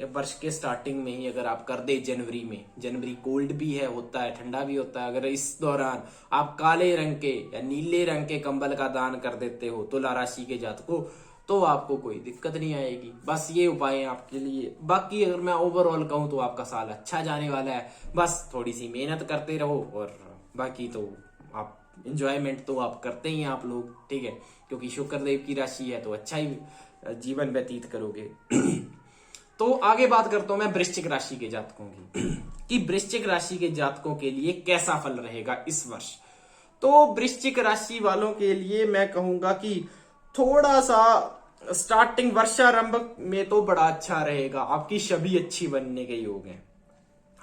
वर्ष के स्टार्टिंग में ही अगर आप कर दे, जनवरी कोल्ड भी है, होता है, ठंडा भी होता है, अगर इस दौरान आप काले रंग के या नीले रंग के कंबल का दान कर देते हो तुला राशि के जातकों, तो आपको कोई दिक्कत नहीं आएगी। बस ये उपाय है आपके लिए। बाकी अगर मैं ओवरऑल कहूं तो आपका साल अच्छा जाने वाला है, बस थोड़ी सी मेहनत करते रहो, और बाकी तो आप एंजॉयमेंट तो आप करते ही हैं आप लोग, ठीक है, क्योंकि शुक्र देव की राशि है तो अच्छा ही जीवन व्यतीत करोगे। तो आगे बात करता हूं मैं वृश्चिक राशि के जातकों की कि वृश्चिक राशि के जातकों के लिए कैसा फल रहेगा इस वर्ष। तो वृश्चिक राशि वालों के लिए मैं कहूंगा कि थोड़ा सा स्टार्टिंग वर्षारंभ में तो बड़ा अच्छा रहेगा, आपकी छवि अच्छी बनने के योग हैं।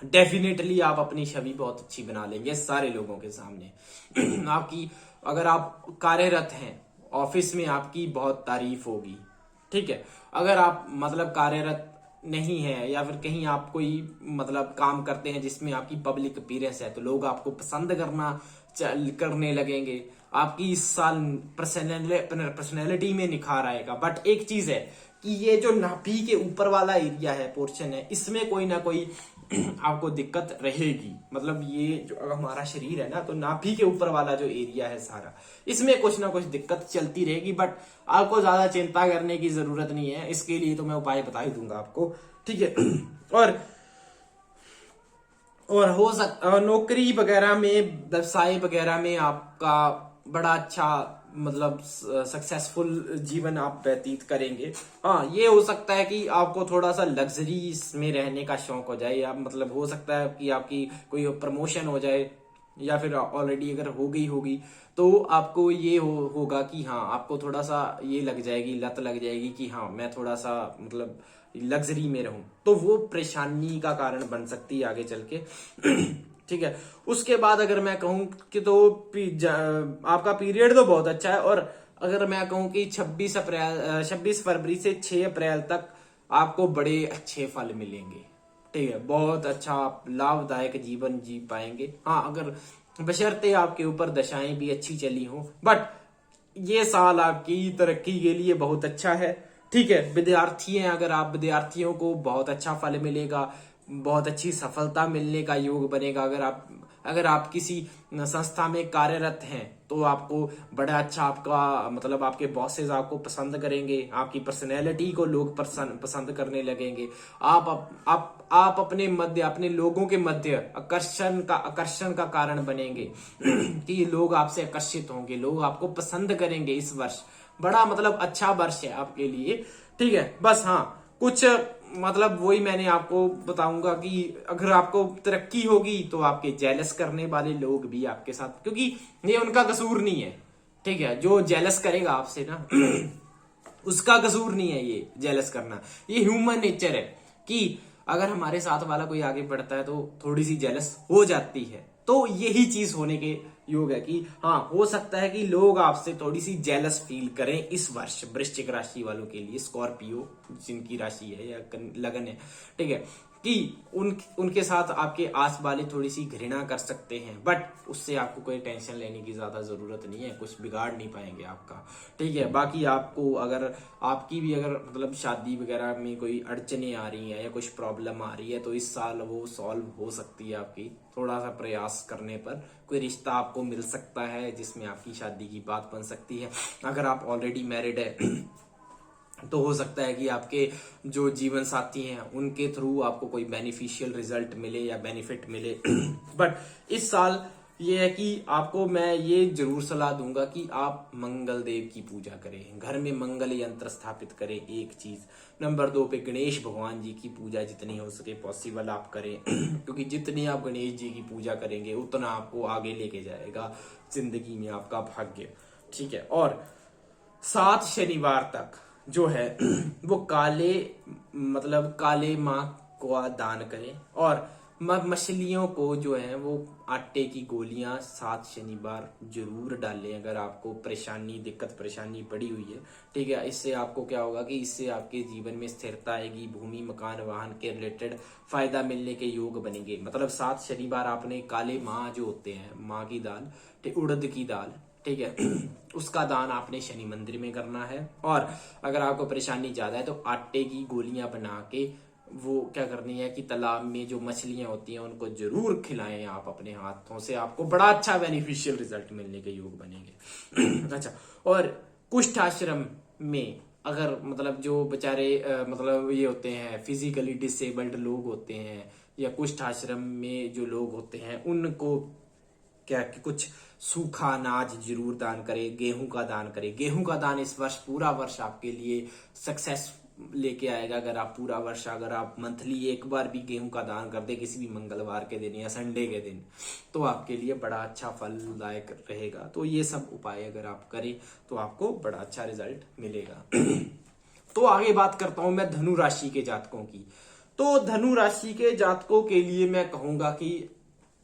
डेफिनेटली आप अपनी छवि बहुत अच्छी बना लेंगे सारे लोगों के सामने। आपकी अगर आप कार्यरत हैं ऑफिस में, आपकी बहुत तारीफ होगी। ठीक है, अगर आप मतलब कार्यरत नहीं है, या फिर कहीं आप कोई मतलब काम करते हैं जिसमें आपकी पब्लिक अपीयरेंस है, तो लोग आपको पसंद करने लगेंगे। आपकी इस साल पर्सनैलिटी में निखार आएगा। बट एक चीज है कि ये जो नाभि के ऊपर वाला एरिया है, पोर्शन है, इसमें कोई ना कोई आपको दिक्कत रहेगी। मतलब ये जो हमारा शरीर है ना, तो नाभि के ऊपर वाला जो एरिया है सारा, इसमें कुछ ना कुछ दिक्कत चलती रहेगी। बट आपको ज्यादा चिंता करने की जरूरत नहीं है, इसके लिए तो मैं उपाय बता ही दूंगा आपको, ठीक है। और हो सकता नौकरी वगैरह में, व्यवसाय वगैरह में आपका बड़ा अच्छा मतलब सक्सेसफुल जीवन आप व्यतीत करेंगे। हाँ, ये हो सकता है कि आपको थोड़ा सा लग्जरी में रहने का शौक हो जाए, या मतलब हो सकता है कि आपकी कोई प्रमोशन हो जाए, या फिर ऑलरेडी अगर हो गई होगी तो आपको ये होगा कि हाँ, आपको थोड़ा सा ये लग जाएगी, लत लग जाएगी कि हाँ मैं थोड़ा सा मतलब लग्जरी में रहूं, तो वो परेशानी का कारण बन सकती है आगे चल के। ठीक है, उसके बाद अगर मैं कहूं कि तो आपका पीरियड तो बहुत अच्छा है। और अगर मैं कहूं कि 26 फरवरी से 6 अप्रैल तक आपको बड़े अच्छे फल मिलेंगे। ठीक है, बहुत अच्छा आप लाभदायक जीवन जी पाएंगे। हाँ, अगर बशर्ते आपके ऊपर दशाएं भी अच्छी चली हों, बट ये साल आपकी तरक्की के लिए बहुत अच्छा है। ठीक है, विद्यार्थी हैं, अगर आप विद्यार्थियों को बहुत अच्छा फल मिलेगा, बहुत अच्छी सफलता मिलने का योग बनेगा। अगर आप किसी संस्था में कार्यरत हैं तो आपको बड़ा अच्छा, आपका मतलब आपके बॉसेस आपको पसंद करेंगे, आपकी पर्सनैलिटी को लोग पसंद करने लगेंगे। आप अपने लोगों के मध्य आकर्षण का कारण बनेंगे कि लोग आपसे आकर्षित होंगे, लोग आपको पसंद करेंगे। इस वर्ष बड़ा मतलब अच्छा वर्ष है आपके लिए। ठीक है, बस हाँ, कुछ मतलब वही मैंने आपको बताऊंगा कि अगर आपको तरक्की होगी तो आपके जेलस करने वाले लोग भी आपके साथ, क्योंकि ये उनका कसूर नहीं है। ठीक है, जो जेलस करेगा आपसे ना उसका कसूर नहीं है ये जेलस करना, ये ह्यूमन नेचर है कि अगर हमारे साथ वाला कोई आगे बढ़ता है तो थोड़ी सी जेलस हो जाती है। तो यही चीज होने के योग है कि हाँ, हो सकता है कि लोग आपसे थोड़ी सी जेलस फील करें इस वर्ष वृश्चिक राशि वालों के लिए, स्कॉर्पियो जिनकी राशि है या लगन है, ठीक है, कि उनके साथ आपके आस वाले थोड़ी सी घृणा कर सकते हैं, बट उससे आपको कोई टेंशन लेने की ज्यादा जरूरत नहीं है, कुछ बिगाड़ नहीं पाएंगे आपका, ठीक है। बाकी आपको अगर आपकी भी अगर मतलब शादी वगैरह में कोई अड़चने आ रही हैं या कुछ प्रॉब्लम आ रही है तो इस साल वो सॉल्व हो सकती है आपकी, थोड़ा सा प्रयास करने पर कोई रिश्ता आपको मिल सकता है जिसमें आपकी शादी की बात बन सकती है। अगर आप ऑलरेडी मैरिड है तो हो सकता है कि आपके जो जीवन साथी हैं उनके थ्रू आपको कोई बेनिफिशियल रिजल्ट मिले या बेनिफिट मिले। बट इस साल ये है कि आपको मैं ये जरूर सलाह दूंगा कि आप मंगल देव की पूजा करें, घर में मंगल यंत्र स्थापित करें, एक चीज। नंबर 2 पे गणेश भगवान जी की पूजा जितनी हो सके पॉसिबल आप करें क्योंकि जितनी आप गणेश जी की पूजा करेंगे उतना आपको आगे लेके जाएगा जिंदगी में आपका भाग्य, ठीक है। और 7 शनिवार तक जो है वो काले माँ को दान करें, और मछलियों को जो है वो आटे की गोलियां 7 शनिवार जरूर डालें अगर आपको दिक्कत परेशानी पड़ी हुई है, ठीक है। इससे आपको क्या होगा कि इससे आपके जीवन में स्थिरता आएगी, भूमि मकान वाहन के रिलेटेड फायदा मिलने के योग बनेंगे। मतलब 7 शनिवार आपने काले माँ जो होते हैं, माँ की दाल, उड़द की दाल, ठीक है, उसका दान आपने शनि मंदिर में करना है। और अगर आपको परेशानी ज्यादा है तो आटे की गोलियां बना के वो क्या करनी है कि तालाब में जो मछलियां होती हैं उनको जरूर खिलाएं आप अपने हाथों से, आपको बड़ा अच्छा बेनिफिशियल रिजल्ट मिलने के योग बनेंगे। अच्छा, और कुष्ठ आश्रम में अगर मतलब जो बेचारे मतलब ये होते हैं फिजिकली डिसेबल्ड लोग होते हैं या कुष्ठ आश्रम में जो लोग होते हैं उनको क्या कि कुछ सूखा अनाज जरूर दान करें, गेहूं का दान करें। गेहूं का दान इस वर्ष पूरा वर्ष आपके लिए सक्सेस लेके आएगा। अगर आप पूरा वर्ष अगर आप मंथली एक बार भी गेहूं का दान कर दे किसी भी मंगलवार के दिन या संडे के दिन तो आपके लिए बड़ा अच्छा फलदायक रहेगा। तो ये सब उपाय अगर आप करें तो आपको बड़ा अच्छा रिजल्ट मिलेगा। तो आगे बात करता हूं मैं धनु राशि के जातकों की। तो धनु राशि के जातकों के लिए मैं कहूंगा कि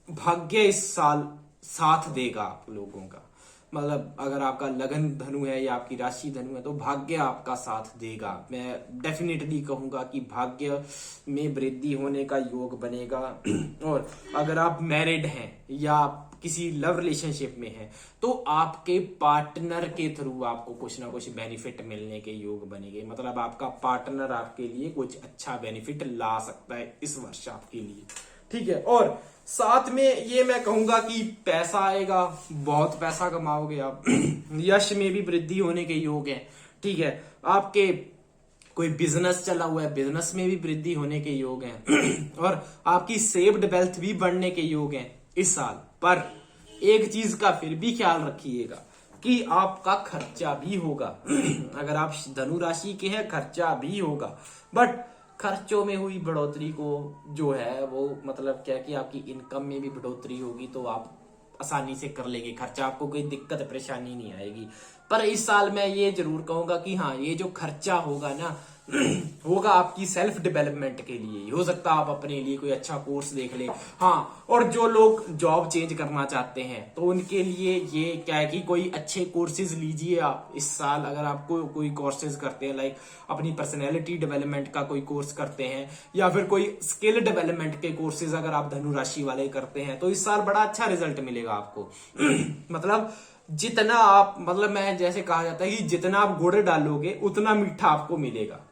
भाग्य इस साल साथ देगा आप लोगों का। मतलब अगर आपका लगन धनु है या आपकी राशि धनु है तो भाग्य आपका साथ देगा। मैं डेफिनेटली कहूंगा कि भाग्य में वृद्धि होने का योग बनेगा। और अगर आप मैरिड हैं या किसी लव रिलेशनशिप में हैं तो आपके पार्टनर के थ्रू आपको कुछ ना कुछ बेनिफिट मिलने के योग बनेंगे। मतलब आपका पार्टनर आपके लिए कुछ अच्छा बेनिफिट ला सकता है इस वर्ष आपके लिए, ठीक है। और साथ में ये मैं कहूंगा कि पैसा आएगा, बहुत पैसा कमाओगे आप। यश में भी वृद्धि होने के योग हैं, ठीक है। आपके कोई बिजनेस चला हुआ है, बिजनेस में भी वृद्धि होने के योग हैं। और आपकी सेव्ड वेल्थ भी बढ़ने के योग हैं इस साल। पर एक चीज का फिर भी ख्याल रखिएगा कि आपका खर्चा भी होगा। अगर आप धनु राशि के हैं खर्चा भी होगा, बट खर्चों में हुई बढ़ोतरी को जो है वो मतलब क्या कि आपकी इनकम में भी बढ़ोतरी होगी तो आप आसानी से कर लेंगे खर्चा, आपको कोई दिक्कत परेशानी नहीं आएगी। पर इस साल मैं ये जरूर कहूंगा कि हाँ, ये जो खर्चा होगा ना होगा आपकी सेल्फ डेवलपमेंट के लिए। हो सकता है आप अपने लिए कोई अच्छा कोर्स देख ले। हाँ, और जो लोग जॉब चेंज करना चाहते हैं तो उनके लिए ये क्या है कि कोई अच्छे कोर्सेज लीजिए आप इस साल। अगर आपको कोई कोर्सेज करते हैं लाइक अपनी पर्सनैलिटी डेवलपमेंट का कोई कोर्स करते हैं या फिर कोई स्किल डेवलपमेंट के कोर्सेज अगर आप धनु राशि वाले करते हैं तो इस साल बड़ा अच्छा रिजल्ट मिलेगा आपको। मतलब जितना आप मतलब मैं जैसे कहा जाता है कि जितना आप गुड़ डालोगे उतना मीठा आपको मिलेगा।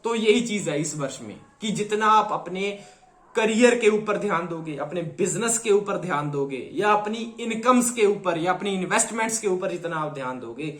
तो यही चीज है इस वर्ष में कि जितना आप अपने करियर के ऊपर ध्यान दोगे, अपने बिजनेस के ऊपर ध्यान दोगे या अपनी इनकम्स के ऊपर या अपनी इन्वेस्टमेंट्स के ऊपर जितना आप ध्यान दोगे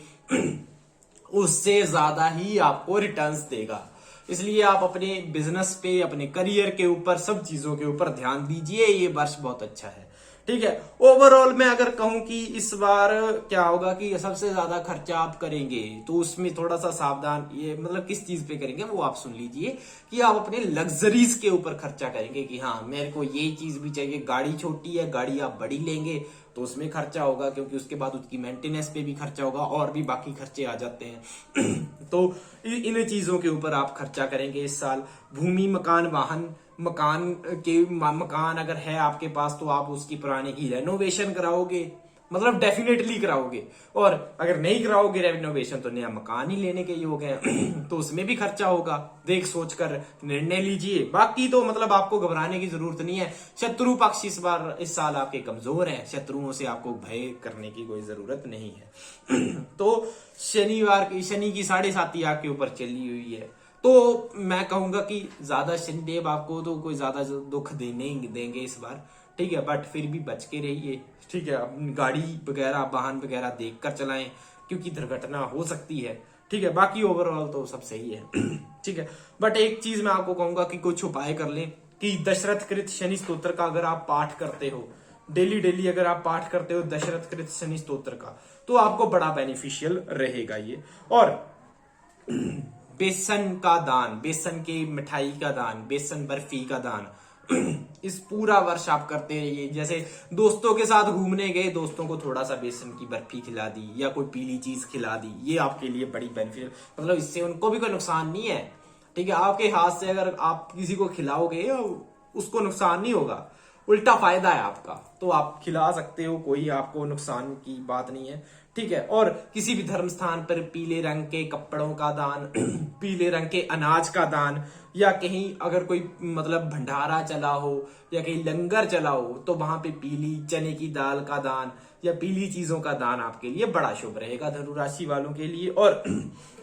उससे ज्यादा ही आपको रिटर्न्स देगा। इसलिए आप अपने बिजनेस पे, अपने करियर के ऊपर, सब चीजों के ऊपर ध्यान दीजिए। ये वर्ष बहुत अच्छा है, ठीक है। ओवरऑल मैं अगर कहूं कि इस बार क्या होगा कि सबसे ज्यादा खर्चा आप करेंगे तो उसमें थोड़ा सा सावधान, ये मतलब किस चीज पे करेंगे वो आप सुन लीजिए कि आप अपने लग्जरीज के ऊपर खर्चा करेंगे कि हाँ मेरे को ये चीज भी चाहिए। गाड़ी छोटी है, गाड़ी आप बड़ी लेंगे तो उसमें खर्चा होगा क्योंकि उसके बाद उसकी मेंटेनेंस पे भी खर्चा होगा और भी बाकी खर्चे आ जाते हैं। तो इन चीजों के ऊपर आप खर्चा करेंगे इस साल। भूमि मकान वाहन, मकान अगर है आपके पास तो आप उसकी पुराने की रेनोवेशन कराओगे, मतलब डेफिनेटली कराओगे। और अगर नहीं कराओगे रेनोवेशन तो नया मकान ही लेने के योग है तो उसमें भी खर्चा होगा। देख सोच कर निर्णय लीजिए। बाकी तो मतलब आपको घबराने की जरूरत नहीं है। शत्रु पक्ष इस साल आपके कमजोर है। शत्रुओं से आपको भय करने की कोई जरूरत नहीं है तो शनि की 7.5 आपके ऊपर चली हुई है। तो मैं कहूंगा कि ज्यादा शनिदेव आपको तो कोई ज्यादा दुख देने देंगे इस बार, ठीक है। बट फिर भी बच के रहिए, ठीक है। अपनी गाड़ी वगैरह वाहन वगैरह देख कर चलाएं, क्योंकि दुर्घटना हो सकती है, ठीक है। बाकी ओवरऑल तो सब सही है ठीक है। बट एक चीज मैं आपको कहूंगा कि कुछ उपाय कर लें कि दशरथ कृत शनि स्तोत्र का अगर आप पाठ करते हो डेली डेली, अगर आप पाठ करते हो दशरथ कृत शनि स्तोत्र का, तो आपको बड़ा बेनिफिशियल रहेगा ये। और बेसन का दान, बेसन की मिठाई का दान, बेसन बर्फी का दान इस पूरा वर्ष आप करते रहिए। जैसे दोस्तों के साथ घूमने गए, दोस्तों को थोड़ा सा बेसन की बर्फी खिला दी या कोई पीली चीज खिला दी, ये आपके लिए बड़ी बेनिफिट, मतलब इससे उनको भी कोई नुकसान नहीं है, ठीक है। आपके हाथ से अगर आप किसी को खिलाओगे उसको नुकसान नहीं होगा, उल्टा फायदा है आपका। तो आप खिला सकते हो, कोई आपको नुकसान की बात नहीं है, ठीक है। और किसी भी धर्म स्थान पर पीले रंग के कपड़ों का दान पीले रंग के अनाज का दान, या कहीं अगर कोई मतलब भंडारा चला हो या कहीं लंगर चला हो, तो वहां पे पीली चने की दाल का दान या पीली चीजों का दान आपके लिए बड़ा शुभ रहेगा धनु राशि वालों के लिए। और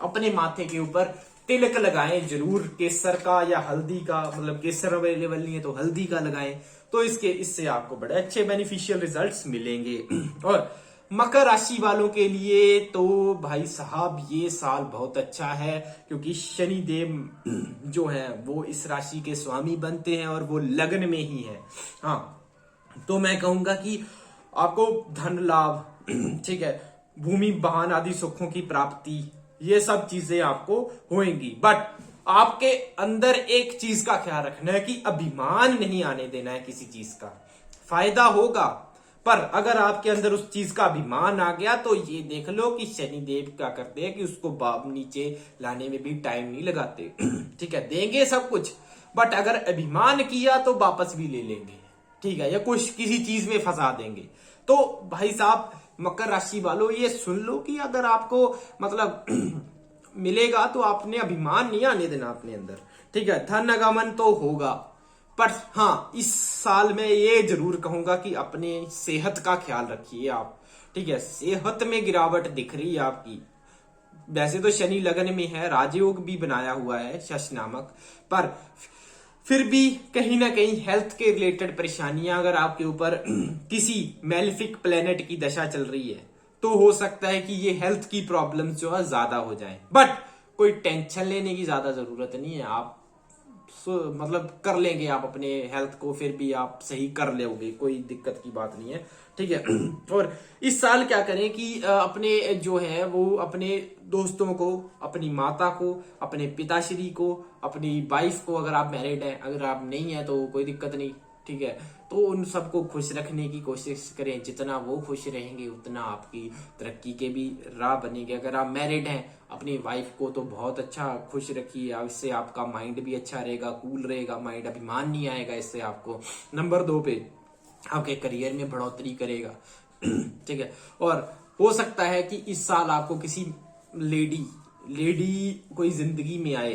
अपने माथे के ऊपर तिलक लगाएं जरूर, केसर का या हल्दी का, मतलब केसर अवेलेबल नहीं है तो हल्दी का लगाएं, तो इससे आपको बड़े अच्छे बेनिफिशियल रिजल्ट्स मिलेंगे। और मकर राशि वालों के लिए तो भाई साहब ये साल बहुत अच्छा है, क्योंकि शनि देव जो है वो इस राशि के स्वामी बनते हैं और वो लग्न में ही है। हाँ, तो मैं कहूंगा कि आपको धन लाभ ठीक है, भूमि वाहन आदि सुखों की प्राप्ति, ये सब चीजें आपको होंगी। बट आपके अंदर एक चीज का ख्याल रखना है कि अभिमान नहीं आने देना है किसी चीज का। फायदा होगा, पर अगर आपके अंदर उस चीज का अभिमान आ गया तो ये देख लो कि शनि देव क्या करते हैं कि उसको नीचे लाने में भी टाइम नहीं लगाते ठीक है। देंगे सब कुछ, बट अगर अभिमान किया तो वापस भी ले लेंगे, ठीक है, या कुछ किसी चीज में फंसा देंगे। तो भाई साहब मकर राशि वालों ये सुन लो कि अगर आपको मतलब मिलेगा तो आपने अभिमान नहीं आने देना अपने अंदर, ठीक है। धन आगमन तो होगा, पर हाँ इस साल में ये जरूर कहूंगा कि अपने सेहत का ख्याल रखिए आप, ठीक है। सेहत में गिरावट दिख रही है आपकी। वैसे तो शनि लगन में है, राजयोग भी बनाया हुआ है शश नामक, पर फिर भी कहीं ना कहीं हेल्थ के रिलेटेड परेशानियां अगर आपके ऊपर किसी मेलिफिक प्लेनेट की दशा चल रही है, तो हो सकता है कि ये हेल्थ की प्रॉब्लम्स जो है ज्यादा हो जाएं। बट कोई टेंशन लेने की ज्यादा जरूरत नहीं है। आप मतलब कर लेंगे आप अपने हेल्थ को, फिर भी आप सही कर लोगे, कोई दिक्कत की बात नहीं है, ठीक है। और इस साल क्या करें कि अपने जो है वो अपने दोस्तों को, अपनी माता को, अपने पिताश्री को, अपनी वाइफ को, अगर आप मैरिड हैं, अगर आप नहीं है तो कोई दिक्कत नहीं, ठीक है, तो उन सबको खुश रखने की कोशिश करें। जितना वो खुश रहेंगे उतना आपकी तरक्की के भी राह बनेंगे। अगर आप मैरिड हैं, अपनी वाइफ को तो बहुत अच्छा खुश रखिए, इससे आपका माइंड भी अच्छा रहेगा, कूल रहेगा माइंड, अभिमान नहीं आएगा इससे आपको। नंबर 2 पे आपके करियर में बढ़ोतरी करेगा ठीक है। और हो सकता है कि इस साल आपको किसी लेडी कोई जिंदगी में आए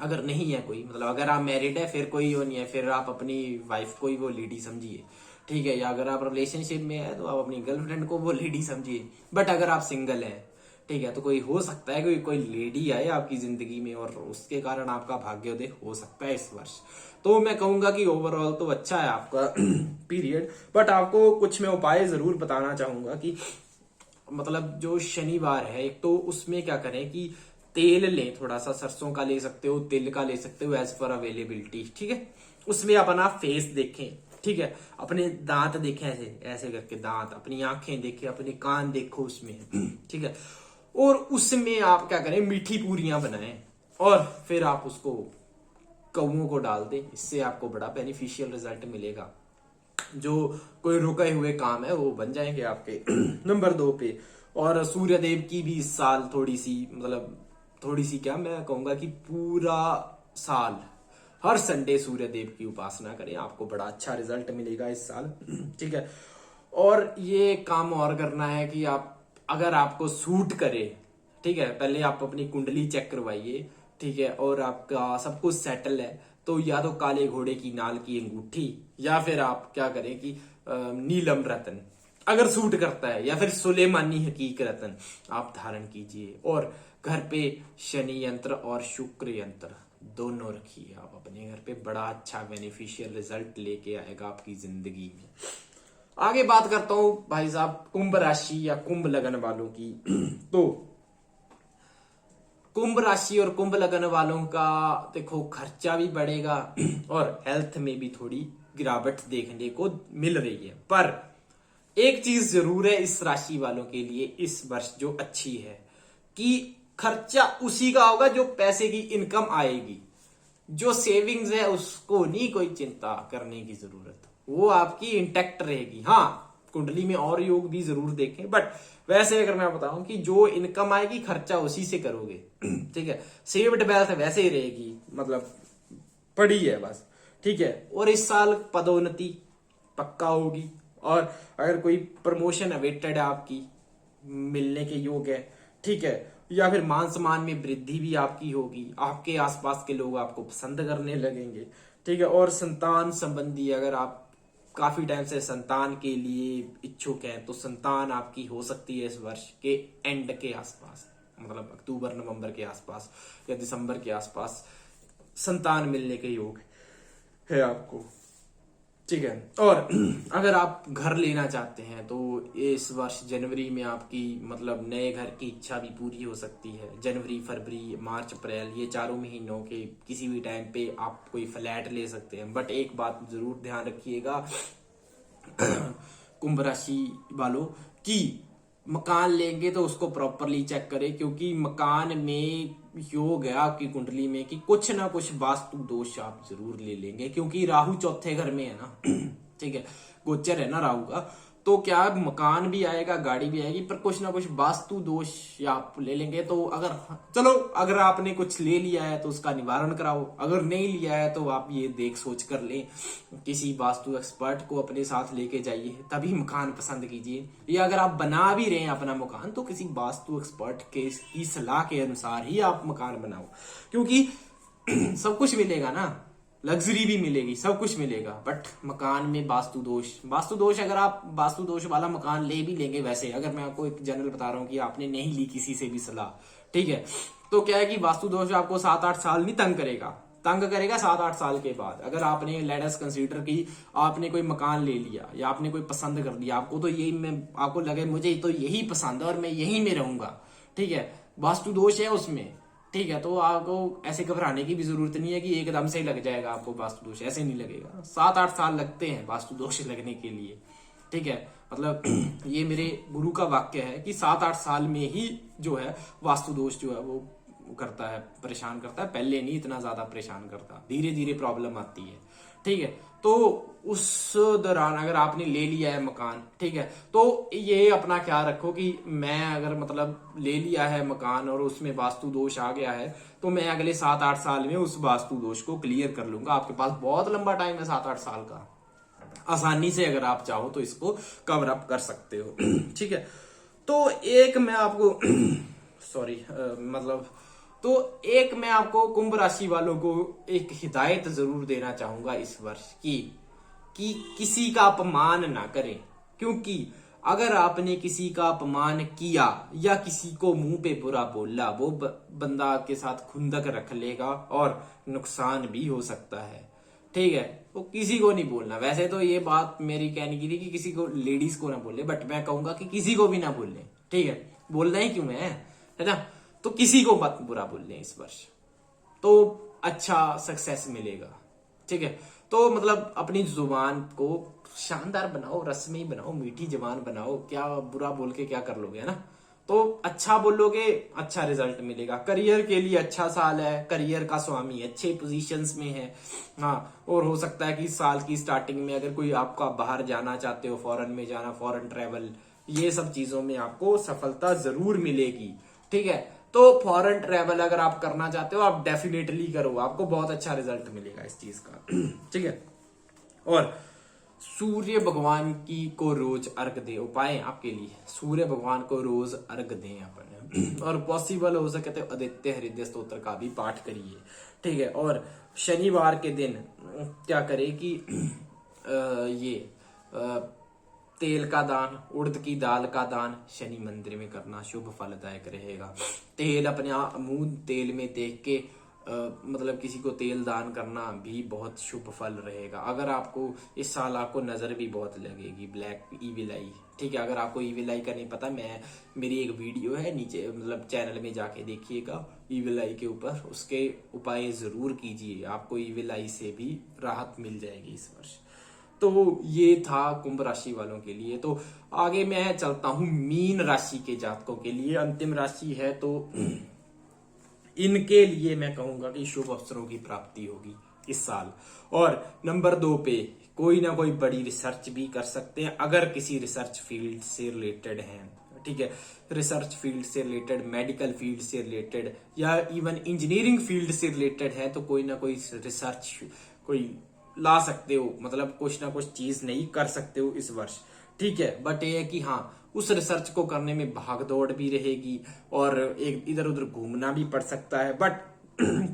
अगर नहीं है कोई, मतलब अगर आप मैरिड है फिर कोई वो नहीं है, फिर आप अपनी वाइफ को ही वो लेडी समझिए, ठीक है। या अगर आप रिलेशनशिप में है तो आप अपनी गर्लफ्रेंड को वो लेडी समझिए। बट अगर आप सिंगल हैं, ठीक है, तो कोई हो सकता है कि कोई लेडी आए आपकी जिंदगी में और उसके कारण आपका भाग्योदय हो सकता है इस वर्ष। तो मैं कहूंगा कि ओवरऑल तो अच्छा है आपका पीरियड। बट आपको कुछ मैं उपाय जरूर बताना चाहूंगा कि मतलब जो शनिवार है, एक तो उसमें क्या करें कि तेल लें, थोड़ा सा सरसों का ले सकते हो, तिल का ले सकते हो, एज पर अवेलेबिलिटी, ठीक है। उसमें अपना फेस देखें, ठीक है, अपने दांत देखें, ऐसे ऐसे करके दांत, अपनी आंखें देखें, अपने कान देखो उसमें ठीक है। और उसमें आप क्या करें, मीठी पूरियां बनाएं और फिर आप उसको कौओं को डाल दें। इससे आपको बड़ा बेनिफिशियल रिजल्ट मिलेगा। जो कोई रुके हुए काम है वो बन जाएंगे आपके नंबर 2 पे। और सूर्य देव की भी इस साल थोड़ी सी क्या मैं कहूंगा कि पूरा साल हर संडे सूर्य देव की उपासना करें, आपको बड़ा अच्छा रिजल्ट मिलेगा इस साल, ठीक है। और ये काम और करना है कि आप अगर आपको सूट करे, ठीक है, पहले आप अपनी कुंडली चेक करवाइए, ठीक है, और आपका सब कुछ सेटल है तो या तो काले घोड़े की नाल की अंगूठी या फिर आप क्या करें कि नीलम रतन अगर सूट करता है, या फिर सुलेमानी हकीक रतन आप धारण कीजिए। और घर पे शनि यंत्र और शुक्र यंत्र दोनों रखिए आप अपने घर पे, बड़ा अच्छा बेनिफिशियल रिजल्ट लेके आएगा आपकी जिंदगी में। आगे बात करता हूं भाई साहब कुंभ राशि या कुंभ लगन वालों की। तो कुंभ राशि और कुंभ लगन वालों का देखो खर्चा भी बढ़ेगा और हेल्थ में भी थोड़ी गिरावट देखने को मिल रही है। पर एक चीज जरूर है इस राशि वालों के लिए इस वर्ष जो अच्छी है कि खर्चा उसी का होगा जो पैसे की इनकम आएगी। जो सेविंग्स है उसको नहीं कोई चिंता करने की जरूरत, वो आपकी इंटैक्ट रहेगी। हाँ, कुंडली में और योग भी जरूर देखें, बट वैसे अगर मैं बताऊं कि जो इनकम आएगी खर्चा उसी से करोगे। ठीक है, सेव्ड वेल्थ वैसे ही रहेगी, मतलब पड़ी है बस, ठीक है। और इस साल पदोन्नति पक्का होगी, और अगर कोई प्रमोशन अवेटेड है आपकी मिलने के योग है, ठीक है, या फिर मान सम्मान में वृद्धि भी आपकी होगी, आपके आसपास के लोग आपको पसंद करने लगेंगे, ठीक है। और संतान संबंधी अगर आप काफी टाइम से संतान के लिए इच्छुक हैं तो संतान आपकी हो सकती है इस वर्ष के एंड के आसपास, मतलब अक्टूबर नवंबर के आसपास या दिसंबर के आसपास संतान मिलने के योग है आपको, ठीक है। और अगर आप घर लेना चाहते हैं तो इस वर्ष जनवरी में आपकी मतलब नए घर की इच्छा भी पूरी हो सकती है। जनवरी, फरवरी, मार्च, अप्रैल ये चारों महीनों के किसी भी टाइम पे आप कोई फ्लैट ले सकते हैं। बट एक बात जरूर ध्यान रखिएगा कुंभ राशि वालों की, मकान लेंगे तो उसको प्रॉपरली चेक करें, क्योंकि मकान में योग है आपकी कुंडली में कि कुछ ना कुछ वास्तु दोष आप जरूर ले लेंगे, क्योंकि राहु चौथे घर में है ना। ठीक है, गोचर है ना राहु का, तो क्या मकान भी आएगा, गाड़ी भी आएगी, पर कुछ ना कुछ वास्तु दोष आप ले लेंगे। तो अगर चलो अगर आपने कुछ ले लिया है तो उसका निवारण कराओ, अगर नहीं लिया है तो आप ये देख सोच कर लें, किसी वास्तु एक्सपर्ट को अपने साथ लेके जाइए तभी मकान पसंद कीजिए। या अगर आप बना भी रहे हैं अपना मकान तो किसी वास्तु एक्सपर्ट के की सलाह के अनुसार ही आप मकान बनाओ, क्योंकि सब कुछ मिलेगा ना, लग्जरी भी मिलेगी, सब कुछ मिलेगा, बट मकान में वास्तु दोष अगर आप वास्तु दोष वाला मकान ले भी लेंगे, वैसे अगर मैं आपको एक जनरल बता रहा हूं कि आपने नहीं ली किसी से भी सलाह, ठीक है, तो क्या है कि वास्तु दोष आपको 7-8 साल नहीं तंग करेगा 7-8 साल के बाद। अगर आपने लेट्स कंसीडर की आपने कोई मकान ले लिया या आपने कोई पसंद कर लिया, आपको तो यही मैं आपको लगे मुझे तो यही पसंद है और मैं यही में रहूंगा, ठीक है, वास्तु दोष है उसमें, ठीक है, तो आपको ऐसे घबराने की भी जरूरत नहीं है कि एकदम से ही लग जाएगा आपको वास्तु दोष, ऐसे नहीं लगेगा। 7-8 साल लगते हैं वास्तु दोष लगने के लिए, ठीक है, मतलब ये मेरे गुरु का वाक्य है कि 7-8 साल में ही जो है वास्तु दोष जो है वो करता है, परेशान करता है, पहले नहीं इतना ज्यादा परेशान करता, धीरे धीरे प्रॉब्लम आती है, ठीक है। तो उस दौरान अगर आपने ले लिया है मकान, ठीक है, तो ये अपना ख्याल रखो कि मैं अगर मतलब ले लिया है मकान और उसमें वास्तु दोष आ गया है तो मैं अगले 7-8 साल में उस वास्तु दोष को क्लियर कर लूंगा। आपके पास बहुत लंबा टाइम है 7-8 साल का, आसानी से अगर आप चाहो तो इसको कवर अप कर सकते हो। ठीक है, तो एक मैं आपको सॉरी तो एक मैं आपको कुंभ राशि वालों को एक हिदायत जरूर देना चाहूंगा इस वर्ष की कि किसी का अपमान ना करें, क्योंकि अगर आपने किसी का अपमान किया या किसी को मुंह पे बुरा बोला, वो बंदा आपके साथ खुंदक रख लेगा और नुकसान भी हो सकता है, ठीक है। तो किसी को नहीं बोलना, वैसे तो ये बात मेरी कहने की थी कि किसी को, लेडीज को ना बोले, बट मैं कहूंगा कि किसी को भी ना बोलने, ठीक है, बोलना ही क्यों है ना, तो किसी को मत बुरा बोलने इस वर्ष, तो अच्छा सक्सेस मिलेगा, ठीक है। तो मतलब अपनी जुबान को शानदार बनाओ, रस्मी बनाओ, मीठी जुबान बनाओ, क्या बुरा बोल के क्या कर लोगे, है ना, तो अच्छा बोलोगे अच्छा रिजल्ट मिलेगा। करियर के लिए अच्छा साल है, करियर का स्वामी अच्छे पोजीशंस में है, हाँ, और हो सकता है कि साल की स्टार्टिंग में अगर कोई आपका बाहर जाना चाहते हो, फॉरेन में जाना, फॉरेन ट्रेवल, ये सब चीजों में आपको सफलता जरूर मिलेगी, ठीक है। तो फॉरेन ट्रेवल अगर आप करना चाहते हो आप डेफिनेटली करो, आपको बहुत अच्छा रिजल्ट मिलेगा इस चीज का, ठीक है। और सूर्य भगवान की को रोज अर्घ दे। उपाय आपके लिए, सूर्य भगवान को रोज अर्घ दें अपन, और पॉसिबल हो सके तो आदित्य हृदय स्तोत्र का भी पाठ करिए, ठीक है। और शनिवार के दिन क्या करें कि तेल का दान, उड़द की दाल का दान शनि मंदिर में करना शुभ फलदायक रहेगा। तेल अपने मुंह तेल में देख के मतलब किसी को तेल दान करना भी बहुत शुभ फल रहेगा। अगर आपको इस साल आपको नजर भी बहुत लगेगी, ब्लैक ईविल आई, ठीक है। अगर आपको ईविल आई का नहीं पता, मेरी एक वीडियो है नीचे, मतलब चैनल में जाके देखिएगा ईविल आई के ऊपर, उसके उपाय जरूर कीजिए, आपको ईविल आई से भी राहत मिल जाएगी इस वर्ष। तो ये था कुंभ राशि वालों के लिए। तो आगे मैं चलता हूं मीन राशि के जातकों के लिए, अंतिम राशि है। तो इनके लिए मैं कहूंगा कि शुभ अवसरों की प्राप्ति होगी इस साल। और नंबर 2 पे कोई ना कोई बड़ी रिसर्च भी कर सकते हैं, अगर किसी रिसर्च फील्ड से रिलेटेड हैं, ठीक है। रिसर्च फील्ड से रिलेटेड, मेडिकल फील्ड से रिलेटेड, या इवन इंजीनियरिंग फील्ड से रिलेटेड है, तो कोई ना कोई रिसर्च कोई ला सकते हो, मतलब कुछ ना कुछ चीज नहीं कर सकते हो इस वर्ष, ठीक है। बट ये है कि हाँ, उस रिसर्च को करने में भाग दौड़ भी रहेगी और एक इधर उधर घूमना भी पड़ सकता है, बट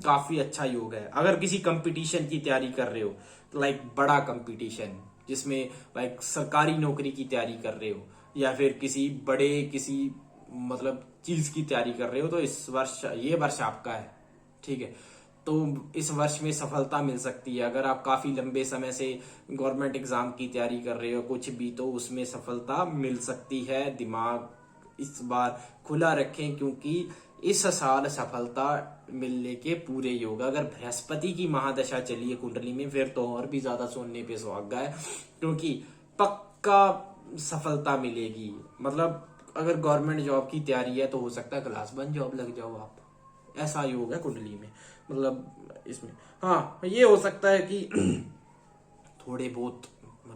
काफी अच्छा योग है। अगर किसी कंपटीशन की तैयारी कर रहे हो, लाइक बड़ा कंपटीशन जिसमें लाइक सरकारी नौकरी की तैयारी कर रहे हो, या फिर किसी मतलब चीज की तैयारी कर रहे हो, तो इस वर्ष, ये वर्ष आपका है, ठीक है। तो इस वर्ष में सफलता मिल सकती है। अगर आप काफी लंबे समय से गवर्नमेंट एग्जाम की तैयारी कर रहे हो कुछ भी, तो उसमें सफलता मिल सकती है। दिमाग इस बार खुला रखें, क्योंकि इस साल सफलता मिलने के पूरे योग। अगर बृहस्पति की महादशा चली है कुंडली में, फिर तो और भी ज्यादा सोने पे सुहागा है, क्योंकि पक्का सफलता मिलेगी। मतलब अगर गवर्नमेंट जॉब की तैयारी है तो हो सकता है क्लास 1 जॉब लग जाओ आप, ऐसा योग है कुंडली में, मतलब इसमें। हाँ, ये हो सकता है कि थोड़े बहुत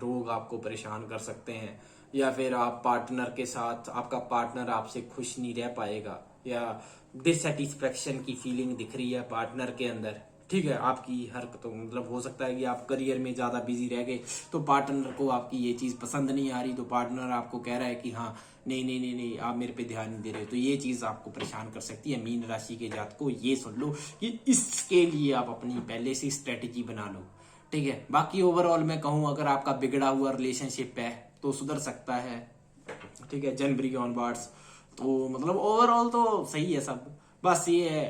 रोग आपको परेशान कर सकते हैं, या फिर आप पार्टनर के साथ, आपका पार्टनर आपसे खुश नहीं रह पाएगा, या डिससेटिस्फेक्शन की फीलिंग दिख रही है पार्टनर के अंदर, ठीक है। आपकी हरकतों, मतलब हो सकता है कि आप करियर में ज्यादा बिजी रह गए, तो पार्टनर को आपकी ये चीज पसंद नहीं आ रही, तो पार्टनर आपको कह रहा है कि हाँ नहीं नहीं नहीं नहीं, आप मेरे पे ध्यान नहीं दे रहे, तो ये चीज आपको परेशान कर सकती है। मीन राशि के जातकों ये सुन लो कि इसके लिए आप अपनी पहले से स्ट्रेटेजी बना लो, ठीक है। बाकी ओवरऑल मैं कहूं, अगर आपका बिगड़ा हुआ रिलेशनशिप है तो सुधर सकता है, ठीक है, जनवरी ऑनवर्ड्स। तो मतलब ओवरऑल तो सही है सब, बस ये है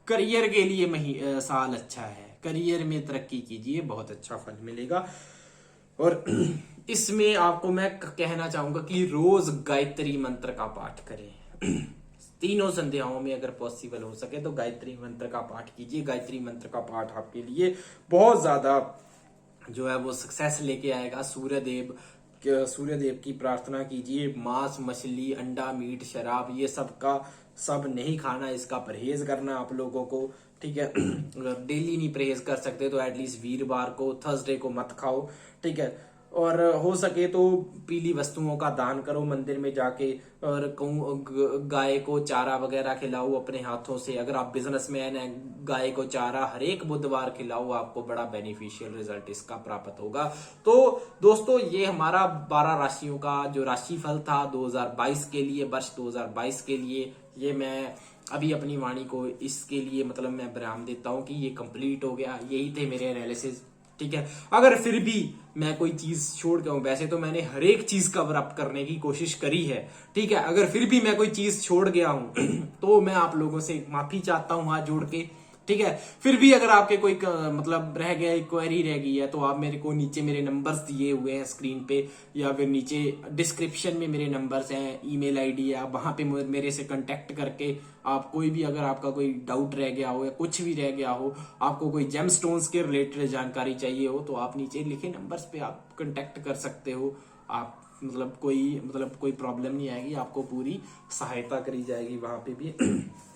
करियर के लिए साल अच्छा है, करियर में तरक्की कीजिए, बहुत अच्छा फल मिलेगा। और इसमें आपको मैं कहना चाहूंगा कि रोज गायत्री मंत्र का पाठ करें। तीनों संध्याओं में अगर पॉसिबल हो सके तो गायत्री मंत्र का पाठ कीजिए। गायत्री मंत्र का पाठ आपके लिए बहुत ज्यादा जो है वो सक्सेस लेके आएगा। सूर्यदेव की प्रार्थना कीजिए। मांस, मछली, अंडा, मीट, शराब, ये सब का सब नहीं खाना, इसका परहेज करना आप लोगों को, ठीक है। अगर डेली नहीं परहेज कर सकते तो एटलीस्ट वीरवार को, थर्सडे को मत खाओ, ठीक है। और हो सके तो पीली वस्तुओं का दान करो मंदिर में जाके, और गाय को चारा वगैरह खिलाओ अपने हाथों से। अगर आप बिजनेसमैन हैं, गाय को चारा हर एक बुधवार खिलाओ, आपको बड़ा बेनिफिशियल रिजल्ट इसका प्राप्त होगा। तो दोस्तों, ये हमारा 12 राशियों का जो राशिफल था 2022 के लिए, वर्ष 2022 के लिए, ये मैं अभी अपनी वाणी को इसके लिए मतलब मैं विराम देता हूं कि ये कंप्लीट हो गया। यही थे मेरे एनालिसिस, ठीक है। अगर फिर भी मैं कोई चीज छोड़ गया हूं, वैसे तो मैंने हर एक चीज कवर अप करने की कोशिश करी है, ठीक है। अगर फिर भी मैं कोई चीज छोड़ गया हूं तो मैं आप लोगों से माफी चाहता हूं हाथ जोड़ के, ठीक है। फिर भी अगर आपके कोई मतलब रह गया, क्वेरी रह गई है, तो आप मेरे को नीचे मेरे नंबर्स दिए हुए हैं स्क्रीन पे, या फिर नीचे डिस्क्रिप्शन में मेरे नंबर्स हैं, ईमेल आईडी है, आप वहां पे मेरे से कांटेक्ट करके आप कोई भी, अगर आपका कोई डाउट रह गया हो या कुछ भी रह गया हो, आपको कोई जेम स्टोन्स के रिलेटेड जानकारी चाहिए हो, तो आप नीचे लिखे नंबर्स पे आप कांटेक्ट कर सकते हो। आप मतलब कोई प्रॉब्लम नहीं आएगी, आपको पूरी सहायता करी जाएगी वहां पे भी,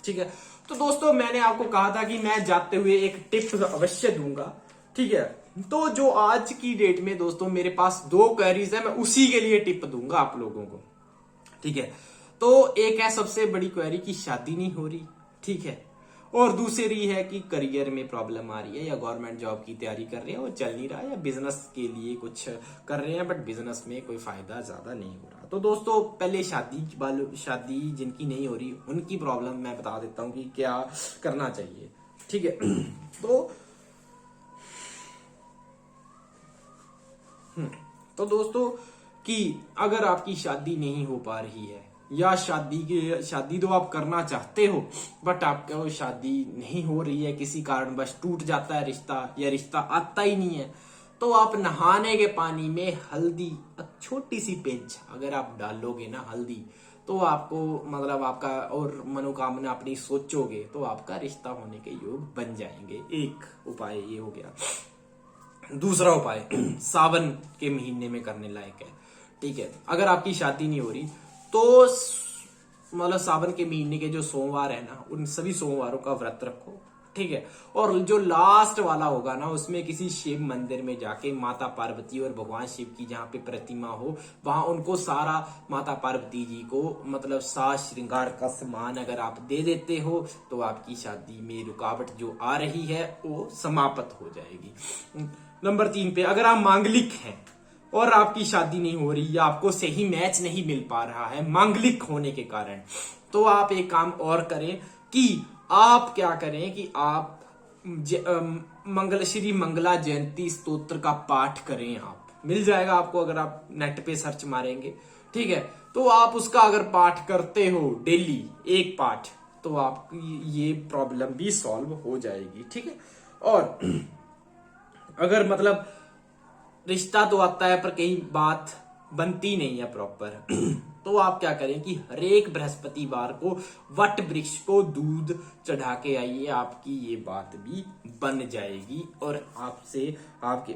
ठीक है। तो दोस्तों, मैंने आपको कहा था कि मैं जाते हुए एक टिप अवश्य दूंगा, ठीक है। तो जो आज की डेट में दोस्तों मेरे पास 2 क्वेरीज है, मैं उसी के लिए टिप दूंगा आप लोगों को, ठीक है। तो एक है सबसे बड़ी क्वेरी की शादी नहीं हो रही, ठीक है। और दूसरी है कि करियर में प्रॉब्लम आ रही है या गवर्नमेंट जॉब की तैयारी कर रहे हैं वो चल नहीं रहा है, या बिजनेस के लिए कुछ कर रहे हैं बट बिजनेस में कोई फायदा ज्यादा नहीं हो रहा। तो दोस्तों पहले शादी जिनकी नहीं हो रही उनकी प्रॉब्लम मैं बता देता हूँ कि क्या करना चाहिए। ठीक है, तो दोस्तों कि अगर आपकी शादी नहीं हो पा रही है या शादी तो आप करना चाहते हो बट आपका वो शादी नहीं हो रही है, किसी कारण बस टूट जाता है रिश्ता या रिश्ता आता ही नहीं है, तो आप नहाने के पानी में हल्दी, छोटी सी पिंच अगर आप डालोगे ना हल्दी, तो आपको मतलब आपका और मनोकामना अपनी सोचोगे तो आपका रिश्ता होने के योग बन जाएंगे। एक उपाय ये हो गया। दूसरा उपाय सावन के महीने में करने लायक है। ठीक है, अगर आपकी शादी नहीं हो रही तो मतलब सावन के महीने के जो सोमवार है ना, उन सभी सोमवारों का व्रत रखो। ठीक है, और जो लास्ट वाला होगा ना उसमें किसी शिव मंदिर में जाके माता पार्वती और भगवान शिव की जहाँ पे प्रतिमा हो वहां उनको सारा माता पार्वती जी को मतलब साज श्रृंगार का सामान अगर आप दे देते हो तो आपकी शादी में रुकावट जो आ रही है वो समाप्त हो जाएगी। नंबर 3 पे अगर आप मांगलिक हैं और आपकी शादी नहीं हो रही या आपको सही मैच नहीं मिल पा रहा है मांगलिक होने के कारण, तो आप एक काम और करें कि आप क्या करें कि आप श्री मंगला जयंती स्तोत्र का पाठ करें। आप मिल जाएगा आपको अगर आप नेट पे सर्च मारेंगे। ठीक है, तो आप उसका अगर पाठ करते हो डेली एक पाठ तो आपकी ये प्रॉब्लम भी सॉल्व हो जाएगी। ठीक है, और अगर मतलब रिश्ता तो आता है पर कहीं बात बनती नहीं है प्रॉपर तो आप क्या करें कि हरेक बृहस्पतिवार को वट वृक्ष को दूध चढ़ा के आइए, आपकी ये बात भी बन जाएगी। और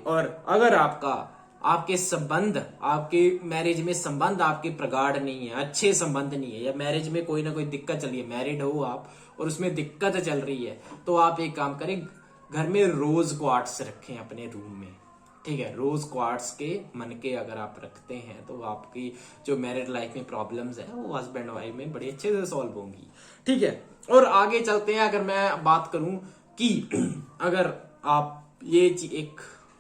और अगर आपके संबंध, आपके मैरिज में संबंध आपके प्रगाढ़ नहीं है, अच्छे संबंध नहीं है, या मैरिज में कोई ना कोई दिक्कत चल रही है, मैरिड हो आप और उसमें दिक्कत चल रही है, तो आप एक काम करें, घर में रोज क्वार्ट्स रखें अपने रूम में। ठीक है, रोज क्वार्ट्स के मन के अगर आप रखते हैं तो आपकी जो मैरिड लाइफ में प्रॉब्लम्स है वो हस्बैंड वाइफ में बड़े अच्छे से सॉल्व होंगी। ठीक है, और आगे चलते हैं। अगर मैं बात करूं कि अगर आप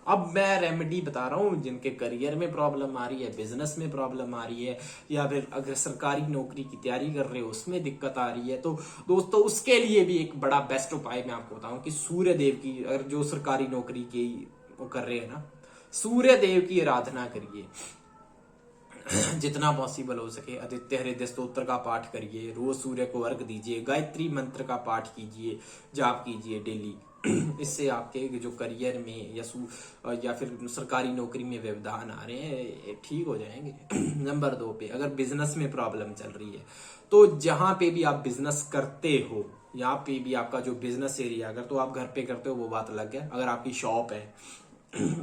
अब मैं रेमेडी बता रहा हूं जिनके करियर में प्रॉब्लम आ रही है, बिजनेस में प्रॉब्लम आ रही है, या फिर अगर सरकारी नौकरी की तैयारी कर रहे हो उसमें दिक्कत आ रही है, तो दोस्तों उसके लिए भी एक बड़ा बेस्ट उपाय मैं आपको बताऊं कि सूर्य देव की, अगर जो सरकारी नौकरी की वो कर रहे हैं ना, सूर्य देव की आराधना करिए जितना पॉसिबल हो सके। आदित्य हृदय स्तोत्र का पाठ करिए, रोज सूर्य को अर्घ दीजिए, गायत्री मंत्र का पाठ कीजिए, जाप कीजिए डेली। इससे आपके जो करियर में या फिर सरकारी नौकरी में व्यवधान आ रहे हैं ठीक हो जाएंगे। नंबर 2 पे अगर बिजनेस में प्रॉब्लम चल रही है तो जहां पे भी आप बिजनेस करते हो, यहाँ पे भी आपका जो बिजनेस एरिया, अगर तो आप घर पे करते हो वो बात अलग है, अगर आपकी शॉप है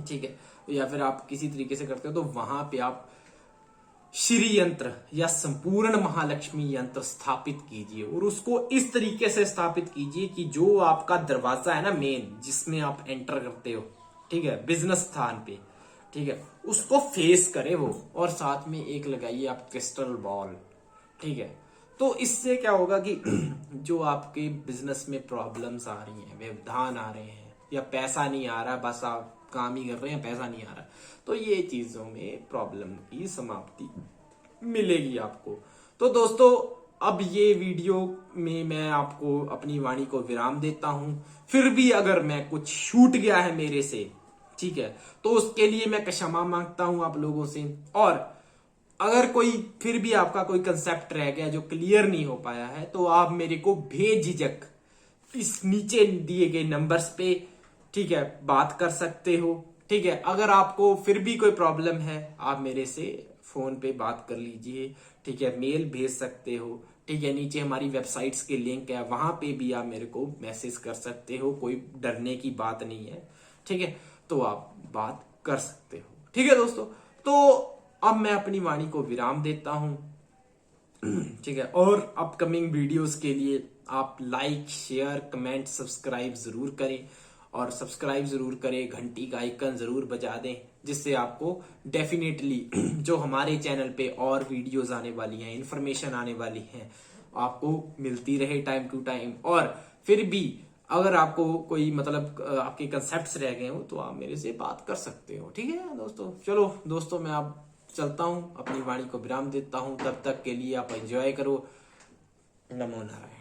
ठीक है, या फिर आप किसी तरीके से करते हो तो वहां पे आप श्री यंत्र या संपूर्ण महालक्ष्मी यंत्र स्थापित कीजिए, और उसको इस तरीके से स्थापित कीजिए कि जो आपका दरवाजा है ना मेन जिसमें आप एंटर करते हो, ठीक है, बिजनेस स्थान पे, ठीक है, उसको फेस करे वो, और साथ में एक लगाइए आप क्रिस्टल बॉल। ठीक है, तो इससे क्या होगा कि जो आपके बिजनेस में प्रॉब्लम्स आ रही हैं, व्यवधान आ रहे हैं, या पैसा नहीं आ रहा, बस आप काम ही कर रहे हैं पैसा नहीं आ रहा, तो ये चीजों में प्रॉब्लम की समाप्ति मिलेगी आपको। तो दोस्तों अब ये वीडियो में मैं आपको अपनी वाणी को विराम देता हूं। फिर भी अगर मैं कुछ छूट गया है मेरे से, ठीक है, तो उसके लिए मैं क्षमा मांगता हूं आप लोगों से। और अगर कोई फिर भी आपका कोई कंसेप्ट रह गया जो क्लियर नहीं हो पाया है तो आप मेरे को बेझिझक इस नीचे दिए गए नंबर्स पे, ठीक है, बात कर सकते हो। ठीक है, अगर आपको फिर भी कोई प्रॉब्लम है आप मेरे से फोन पे बात कर लीजिए। ठीक है, मेल भेज सकते हो। ठीक है, नीचे हमारी वेबसाइट्स के लिंक है, वहां पे भी आप मेरे को मैसेज कर सकते हो, कोई डरने की बात नहीं है। ठीक है, तो आप बात कर सकते हो। ठीक है दोस्तों, तो अब मैं अपनी वाणी को विराम देता हूं। ठीक है, और अपकमिंग वीडियोस के लिए आप लाइक, शेयर, कमेंट, सब्सक्राइब जरूर करें, और सब्सक्राइब जरूर करें, घंटी का आइकन जरूर बजा दें, जिससे आपको डेफिनेटली जो हमारे चैनल पे और वीडियोस आने वाली हैं, इंफॉर्मेशन आने वाली हैं, आपको मिलती रहे टाइम टू टाइम। और फिर भी अगर आपको कोई मतलब आपके कंसेप्ट्स रह गए हो तो आप मेरे से बात कर सकते हो। ठीक है दोस्तों, चलो दोस्तों मैं अब चलता हूं, अपनी वाणी को विराम देता हूं। तब तक के लिए आप एंजॉय करो। नमो नारायण।